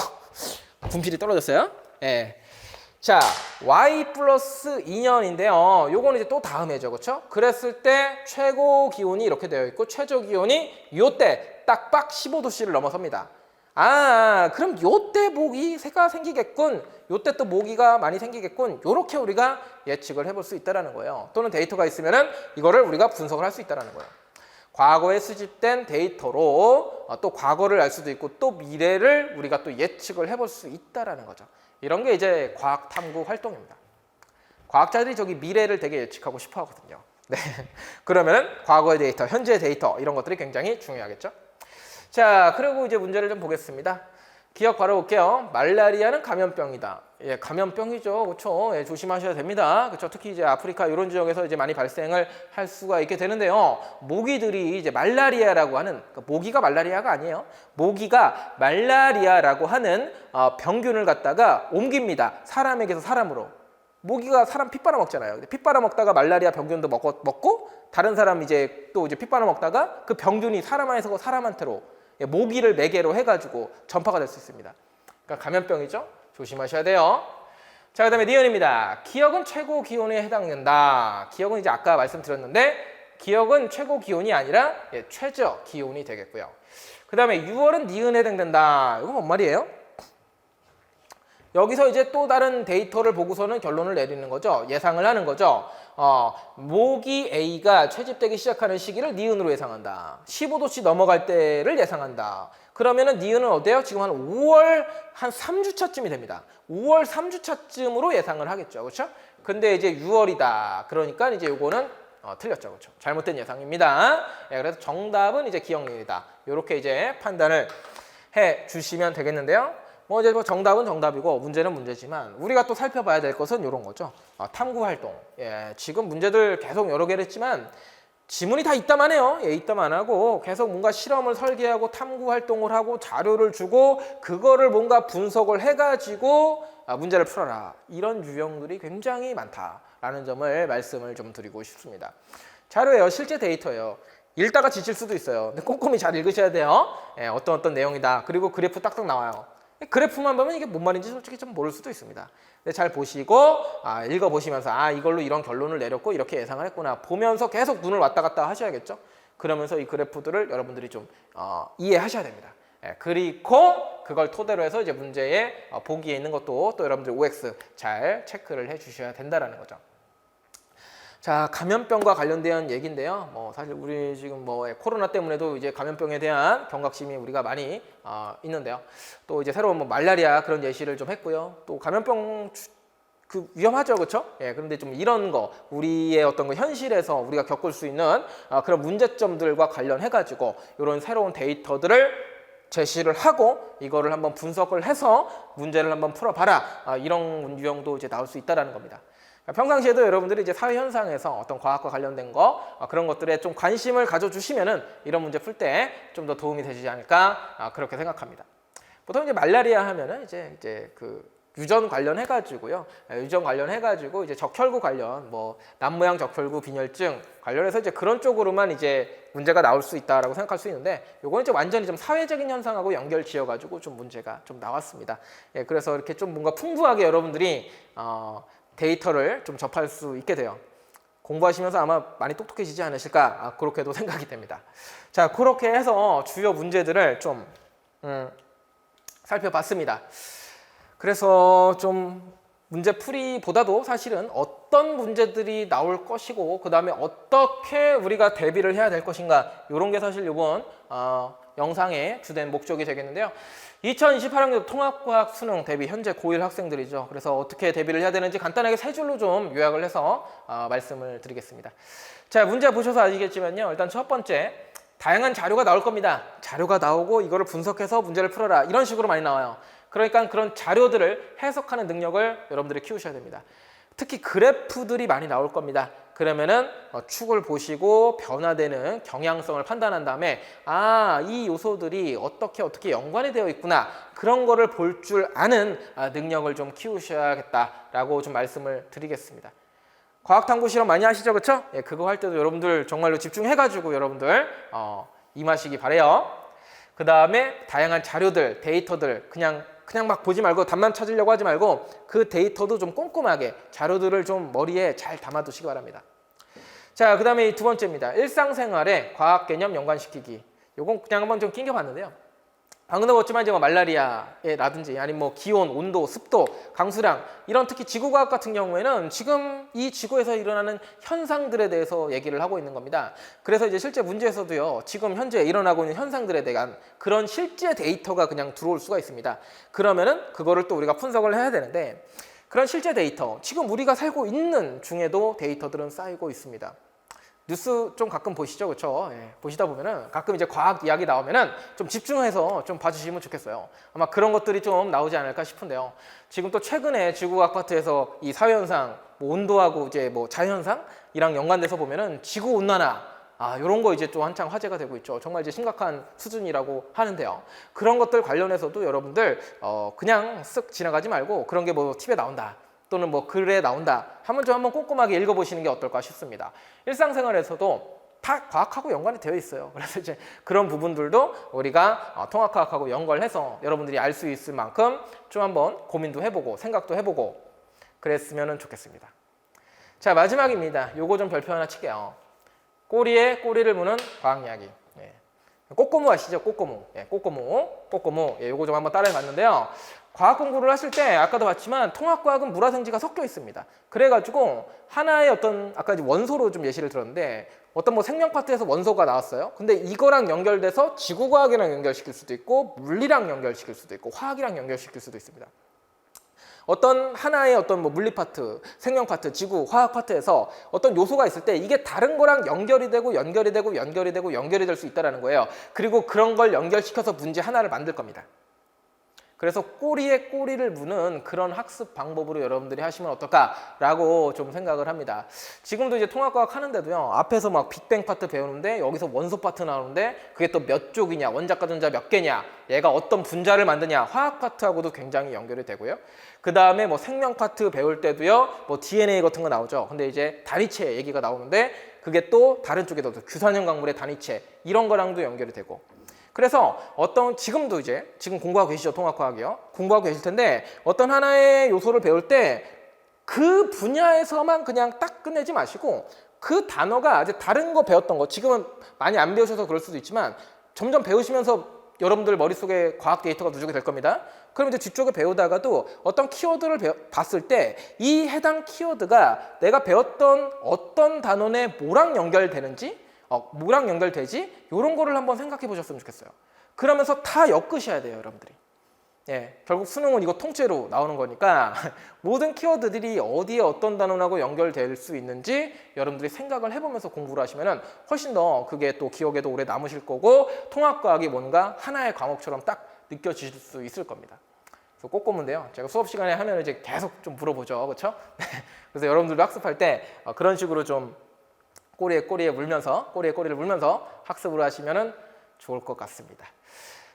분필이 떨어졌어요. 예. 자, Y 플러스 2년인데요. 요거는 이제 또 다음 해죠, 그렇죠? 그랬을 때 최고 기온이 이렇게 되어 있고 최저 기온이 요때 딱빡 15도씨를 넘어섭니다. 그럼 요때 모기가 생기겠군. 요때 또 모기가 많이 생기겠군. 요렇게 우리가 예측을 해볼 수 있다는 거예요. 또는 데이터가 있으면은 이거를 우리가 분석을 할 수 있다는 거예요. 과거에 수집된 데이터로 또 과거를 알 수도 있고 또 미래를 우리가 또 예측을 해볼 수 있다는 거죠. 이런 게 이제 과학 탐구 활동입니다. 과학자들이 저기 미래를 되게 예측하고 싶어 하거든요. 네. 그러면은 과거의 데이터, 현재의 데이터 이런 것들이 굉장히 중요하겠죠. 자, 그리고 이제 문제를 좀 보겠습니다. 기억 바로 볼게요. 말라리아는 감염병이다. 예, 감염병이죠. 그렇죠? 예, 조심하셔야 됩니다. 그렇죠? 특히 이제 아프리카 이런 지역에서 이제 많이 발생을 할 수가 있게 되는데요. 모기들이 이제 말라리아라고 하는, 그러니까 모기가 말라리아가 아니에요. 모기가 말라리아라고 하는 병균을 갖다가 옮깁니다. 사람에게서 사람으로. 모기가 사람 피 빨아먹잖아요. 피 빨아먹다가 말라리아 병균도 먹고 다른 사람 이제 또 이제 피 빨아먹다가 그 병균이 사람 안에서 사람한테로 모기를 매개로 해가지고 전파가 될 수 있습니다. 그러니까 감염병이죠. 조심하셔야 돼요. 자, 그 다음에 니은입니다. 기억은 최고 기온에 해당된다. 기억은 이제 아까 말씀드렸는데 기억은 최고 기온이 아니라 최저 기온이 되겠고요. 그 다음에 6월은 니은에 해당된다. 이건 뭔 말이에요? 여기서 이제 또 다른 데이터를 보고서는 결론을 내리는 거죠. 예상을 하는 거죠. 모기 A가 채집되기 시작하는 시기를 니은으로 예상한다. 15도씨 넘어갈 때를 예상한다. 그러면은 니은은 어때요? 지금 한 5월 한 3주차쯤이 됩니다. 5월 3주차쯤으로 예상을 하겠죠. 그렇죠? 근데 이제 6월이다. 그러니까 이제 요거는 틀렸죠. 그렇죠? 잘못된 예상입니다. 예, 그래서 정답은 이제 기억력이다. 이렇게 이제 판단을 해 주시면 되겠는데요. 뭐 이제 뭐 정답은 정답이고 문제는 문제지만 우리가 또 살펴봐야 될 것은 이런 거죠. 탐구 활동. 예, 지금 문제들 계속 여러 개를 했지만 지문이 다 있다만 해요. 예, 있다만 하고 계속 뭔가 실험을 설계하고 탐구 활동을 하고 자료를 주고 그거를 뭔가 분석을 해가지고 문제를 풀어라. 이런 유형들이 굉장히 많다라는 점을 말씀을 좀 드리고 싶습니다. 자료예요. 실제 데이터예요. 읽다가 지칠 수도 있어요. 근데 꼼꼼히 잘 읽으셔야 돼요. 예, 어떤 내용이다. 그리고 그래프 딱딱 나와요. 그래프만 보면 이게 뭔 말인지 솔직히 좀 모를 수도 있습니다. 근데 잘 보시고 읽어보시면서 이걸로 이런 결론을 내렸고 이렇게 예상을 했구나 보면서 계속 눈을 왔다 갔다 하셔야겠죠. 그러면서 이 그래프들을 여러분들이 좀 이해하셔야 됩니다. 예, 그리고 그걸 토대로 해서 이제 문제의 보기에 있는 것도 또 여러분들 OX 잘 체크를 해주셔야 된다라는 거죠. 자, 감염병과 관련된 얘기인데요. 뭐 사실 우리 지금 뭐 코로나 때문에도 이제 감염병에 대한 경각심이 우리가 많이 있는데요. 또 이제 새로운 뭐 말라리아 그런 예시를 좀 했고요. 또 감염병 위험하죠, 그렇죠? 예, 그런데 좀 이런 거 우리의 어떤 거 현실에서 우리가 겪을 수 있는 그런 문제점들과 관련해가지고 이런 새로운 데이터들을 제시를 하고 이거를 한번 분석을 해서 문제를 한번 풀어봐라. 이런 유형도 이제 나올 수 있다라는 겁니다. 평상시에도 여러분들이 이제 사회 현상에서 어떤 과학과 관련된 거 그런 것들에 좀 관심을 가져주시면은 이런 문제 풀 때 좀 더 도움이 되지 않을까 그렇게 생각합니다. 보통 이제 말라리아 하면은 이제 그 유전 관련해 가지고요. 유전 관련해 가지고 이제 적혈구 관련 뭐 남모양 적혈구 빈혈증 관련해서 이제 그런 쪽으로만 이제 문제가 나올 수 있다라고 생각할 수 있는데 요거는 이제 완전히 좀 사회적인 현상하고 연결 지어 가지고 좀 문제가 좀 나왔습니다. 예, 그래서 이렇게 좀 뭔가 풍부하게 여러분들이 데이터를 좀 접할 수 있게 돼요. 공부하시면서 아마 많이 똑똑해지지 않으실까 그렇게도 생각이 됩니다. 자, 그렇게 해서 주요 문제들을 좀 살펴봤습니다. 그래서 좀 문제풀이보다도 사실은 어떤 문제들이 나올 것이고 그 다음에 어떻게 우리가 대비를 해야 될 것인가 이런 게 사실 이번 영상의 주된 목적이 되겠는데요. 2028학년 통합과학 수능 대비 현재 고1 학생들이죠. 그래서 어떻게 대비를 해야 되는지 간단하게 세 줄로 좀 요약을 해서 말씀을 드리겠습니다. 자, 문제 보셔서 아시겠지만요. 일단 첫 번째, 다양한 자료가 나올 겁니다. 자료가 나오고 이거를 분석해서 문제를 풀어라. 이런 식으로 많이 나와요. 그러니까 그런 자료들을 해석하는 능력을 여러분들이 키우셔야 됩니다. 특히 그래프들이 많이 나올 겁니다. 그러면은 축을 보시고 변화되는 경향성을 판단한 다음에 이 요소들이 어떻게 연관이 되어 있구나 그런 거를 볼 줄 아는 능력을 좀 키우셔야겠다라고 좀 말씀을 드리겠습니다. 과학탐구 실험 많이 하시죠, 그렇죠? 예, 그거 할 때도 여러분들 정말로 집중해가지고 여러분들 임하시기 바래요. 그 다음에 다양한 자료들, 데이터들 그냥 막 보지 말고 답만 찾으려고 하지 말고 그 데이터도 좀 꼼꼼하게 자료들을 좀 머리에 잘 담아두시기 바랍니다. 자, 그 다음에 두 번째입니다. 일상생활에 과학 개념 연관시키기. 요건 그냥 한번 좀 낑겨봤는데요. 방금도 봤지만 이제 뭐 말라리아라든지 아니면 뭐 기온, 온도, 습도, 강수량 이런 특히 지구과학 같은 경우에는 지금 이 지구에서 일어나는 현상들에 대해서 얘기를 하고 있는 겁니다. 그래서 이제 실제 문제에서도요. 지금 현재 일어나고 있는 현상들에 대한 그런 실제 데이터가 그냥 들어올 수가 있습니다. 그러면은 그거를 또 우리가 분석을 해야 되는데 그런 실제 데이터, 지금 우리가 살고 있는 중에도 데이터들은 쌓이고 있습니다. 뉴스 좀 가끔 보시죠, 그렇죠? 예, 보시다 보면은 가끔 이제 과학 이야기 나오면은 좀 집중해서 좀 봐주시면 좋겠어요. 아마 그런 것들이 좀 나오지 않을까 싶은데요. 지금 또 최근에 지구과학 파트에서 이 사회현상, 뭐 온도하고 이제 뭐 자연현상이랑 연관돼서 보면은 지구 온난화 이런 거 이제 또 한창 화제가 되고 있죠. 정말 이제 심각한 수준이라고 하는데요. 그런 것들 관련해서도 여러분들 그냥 쓱 지나가지 말고 그런 게 뭐 팁에 나온다. 또는 뭐 글에 나온다 하면 좀 한번 꼼꼼하게 읽어보시는 게 어떨까 싶습니다. 일상생활에서도 다 과학하고 연관이 되어 있어요. 그래서 이제 그런 부분들도 우리가 통합과학하고 연결해서 여러분들이 알 수 있을 만큼 좀 한번 고민도 해보고 생각도 해보고 그랬으면 좋겠습니다. 자, 마지막입니다. 요거 좀 별표 하나 칠게요. 꼬리에 꼬리를 무는 과학 이야기. 예. 꼬꼬무 아시죠? 꼬꼬무. 예, 꼬꼬무. 예, 요거 좀 한번 따라해 봤는데요. 과학 공부를 하실 때 아까도 봤지만 통합과학은 물화생지가 섞여 있습니다. 그래가지고 하나의 어떤 아까 원소로 좀 예시를 들었는데 어떤 뭐 생명 파트에서 원소가 나왔어요. 근데 이거랑 연결돼서 지구과학이랑 연결시킬 수도 있고 물리랑 연결시킬 수도 있고 화학이랑 연결시킬 수도 있습니다. 어떤 하나의 어떤 뭐 물리 파트, 생명 파트, 지구, 화학 파트에서 어떤 요소가 있을 때 이게 다른 거랑 연결이 되고 연결이 되고 연결이 되고 연결이 될 수 있다는 거예요. 그리고 그런 걸 연결시켜서 문제 하나를 만들 겁니다. 그래서 꼬리에 꼬리를 무는 그런 학습 방법으로 여러분들이 하시면 어떨까라고 좀 생각을 합니다. 지금도 이제 통합과학 하는데도요. 앞에서 막 빅뱅 파트 배우는데 여기서 원소 파트 나오는데 그게 또 몇 쪽이냐, 원자과 전자 몇 개냐, 얘가 어떤 분자를 만드냐, 화학 파트하고도 굉장히 연결이 되고요. 그 다음에 뭐 생명 파트 배울 때도요. 뭐 DNA 같은 거 나오죠. 근데 이제 단위체 얘기가 나오는데 그게 또 다른 쪽에도 규산형 광물의 단위체 이런 거랑도 연결이 되고. 그래서 지금도 이제 지금 공부하고 계시죠, 통합과학이요. 공부하고 계실 텐데 어떤 하나의 요소를 배울 때 그 분야에서만 그냥 딱 끝내지 마시고 그 단어가 이제 다른 거 배웠던 거 지금은 많이 안 배우셔서 그럴 수도 있지만 점점 배우시면서 여러분들 머릿속에 과학 데이터가 누적이 될 겁니다. 그럼 이제 뒤쪽에 배우다가도 어떤 키워드를 봤을 때 이 해당 키워드가 내가 배웠던 어떤 단원에 뭐랑 연결되는지 뭐랑 연결되지? 이런 거를 한번 생각해 보셨으면 좋겠어요. 그러면서 다 엮으셔야 돼요, 여러분들이. 예, 결국 수능은 이거 통째로 나오는 거니까 모든 키워드들이 어디에 어떤 단원하고 연결될 수 있는지 여러분들이 생각을 해보면서 공부를 하시면 훨씬 더 그게 또 기억에도 오래 남으실 거고 통합과학이 뭔가 하나의 과목처럼 딱 느껴지실 수 있을 겁니다. 그래서 꼼꼼한데요. 제가 수업 시간에 하면 이제 계속 좀 물어보죠, 그렇죠? 그래서 여러분들도 학습할 때 그런 식으로 좀 꼬리에 꼬리를 물면서 학습을 하시면 좋을 것 같습니다.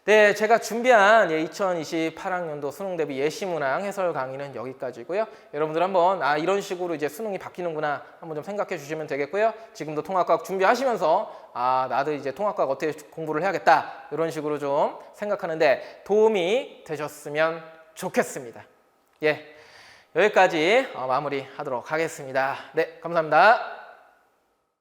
네, 제가 준비한 2028학년도 수능 대비 예시문항 해설 강의는 여기까지고요. 여러분들 한번 이런 식으로 이제 수능이 바뀌는구나 한번 좀 생각해 주시면 되겠고요. 지금도 통합과학 준비하시면서 나도 이제 통합과학 어떻게 공부를 해야겠다 이런 식으로 좀 생각하는데 도움이 되셨으면 좋겠습니다. 예, 여기까지 마무리하도록 하겠습니다. 네, 감사합니다.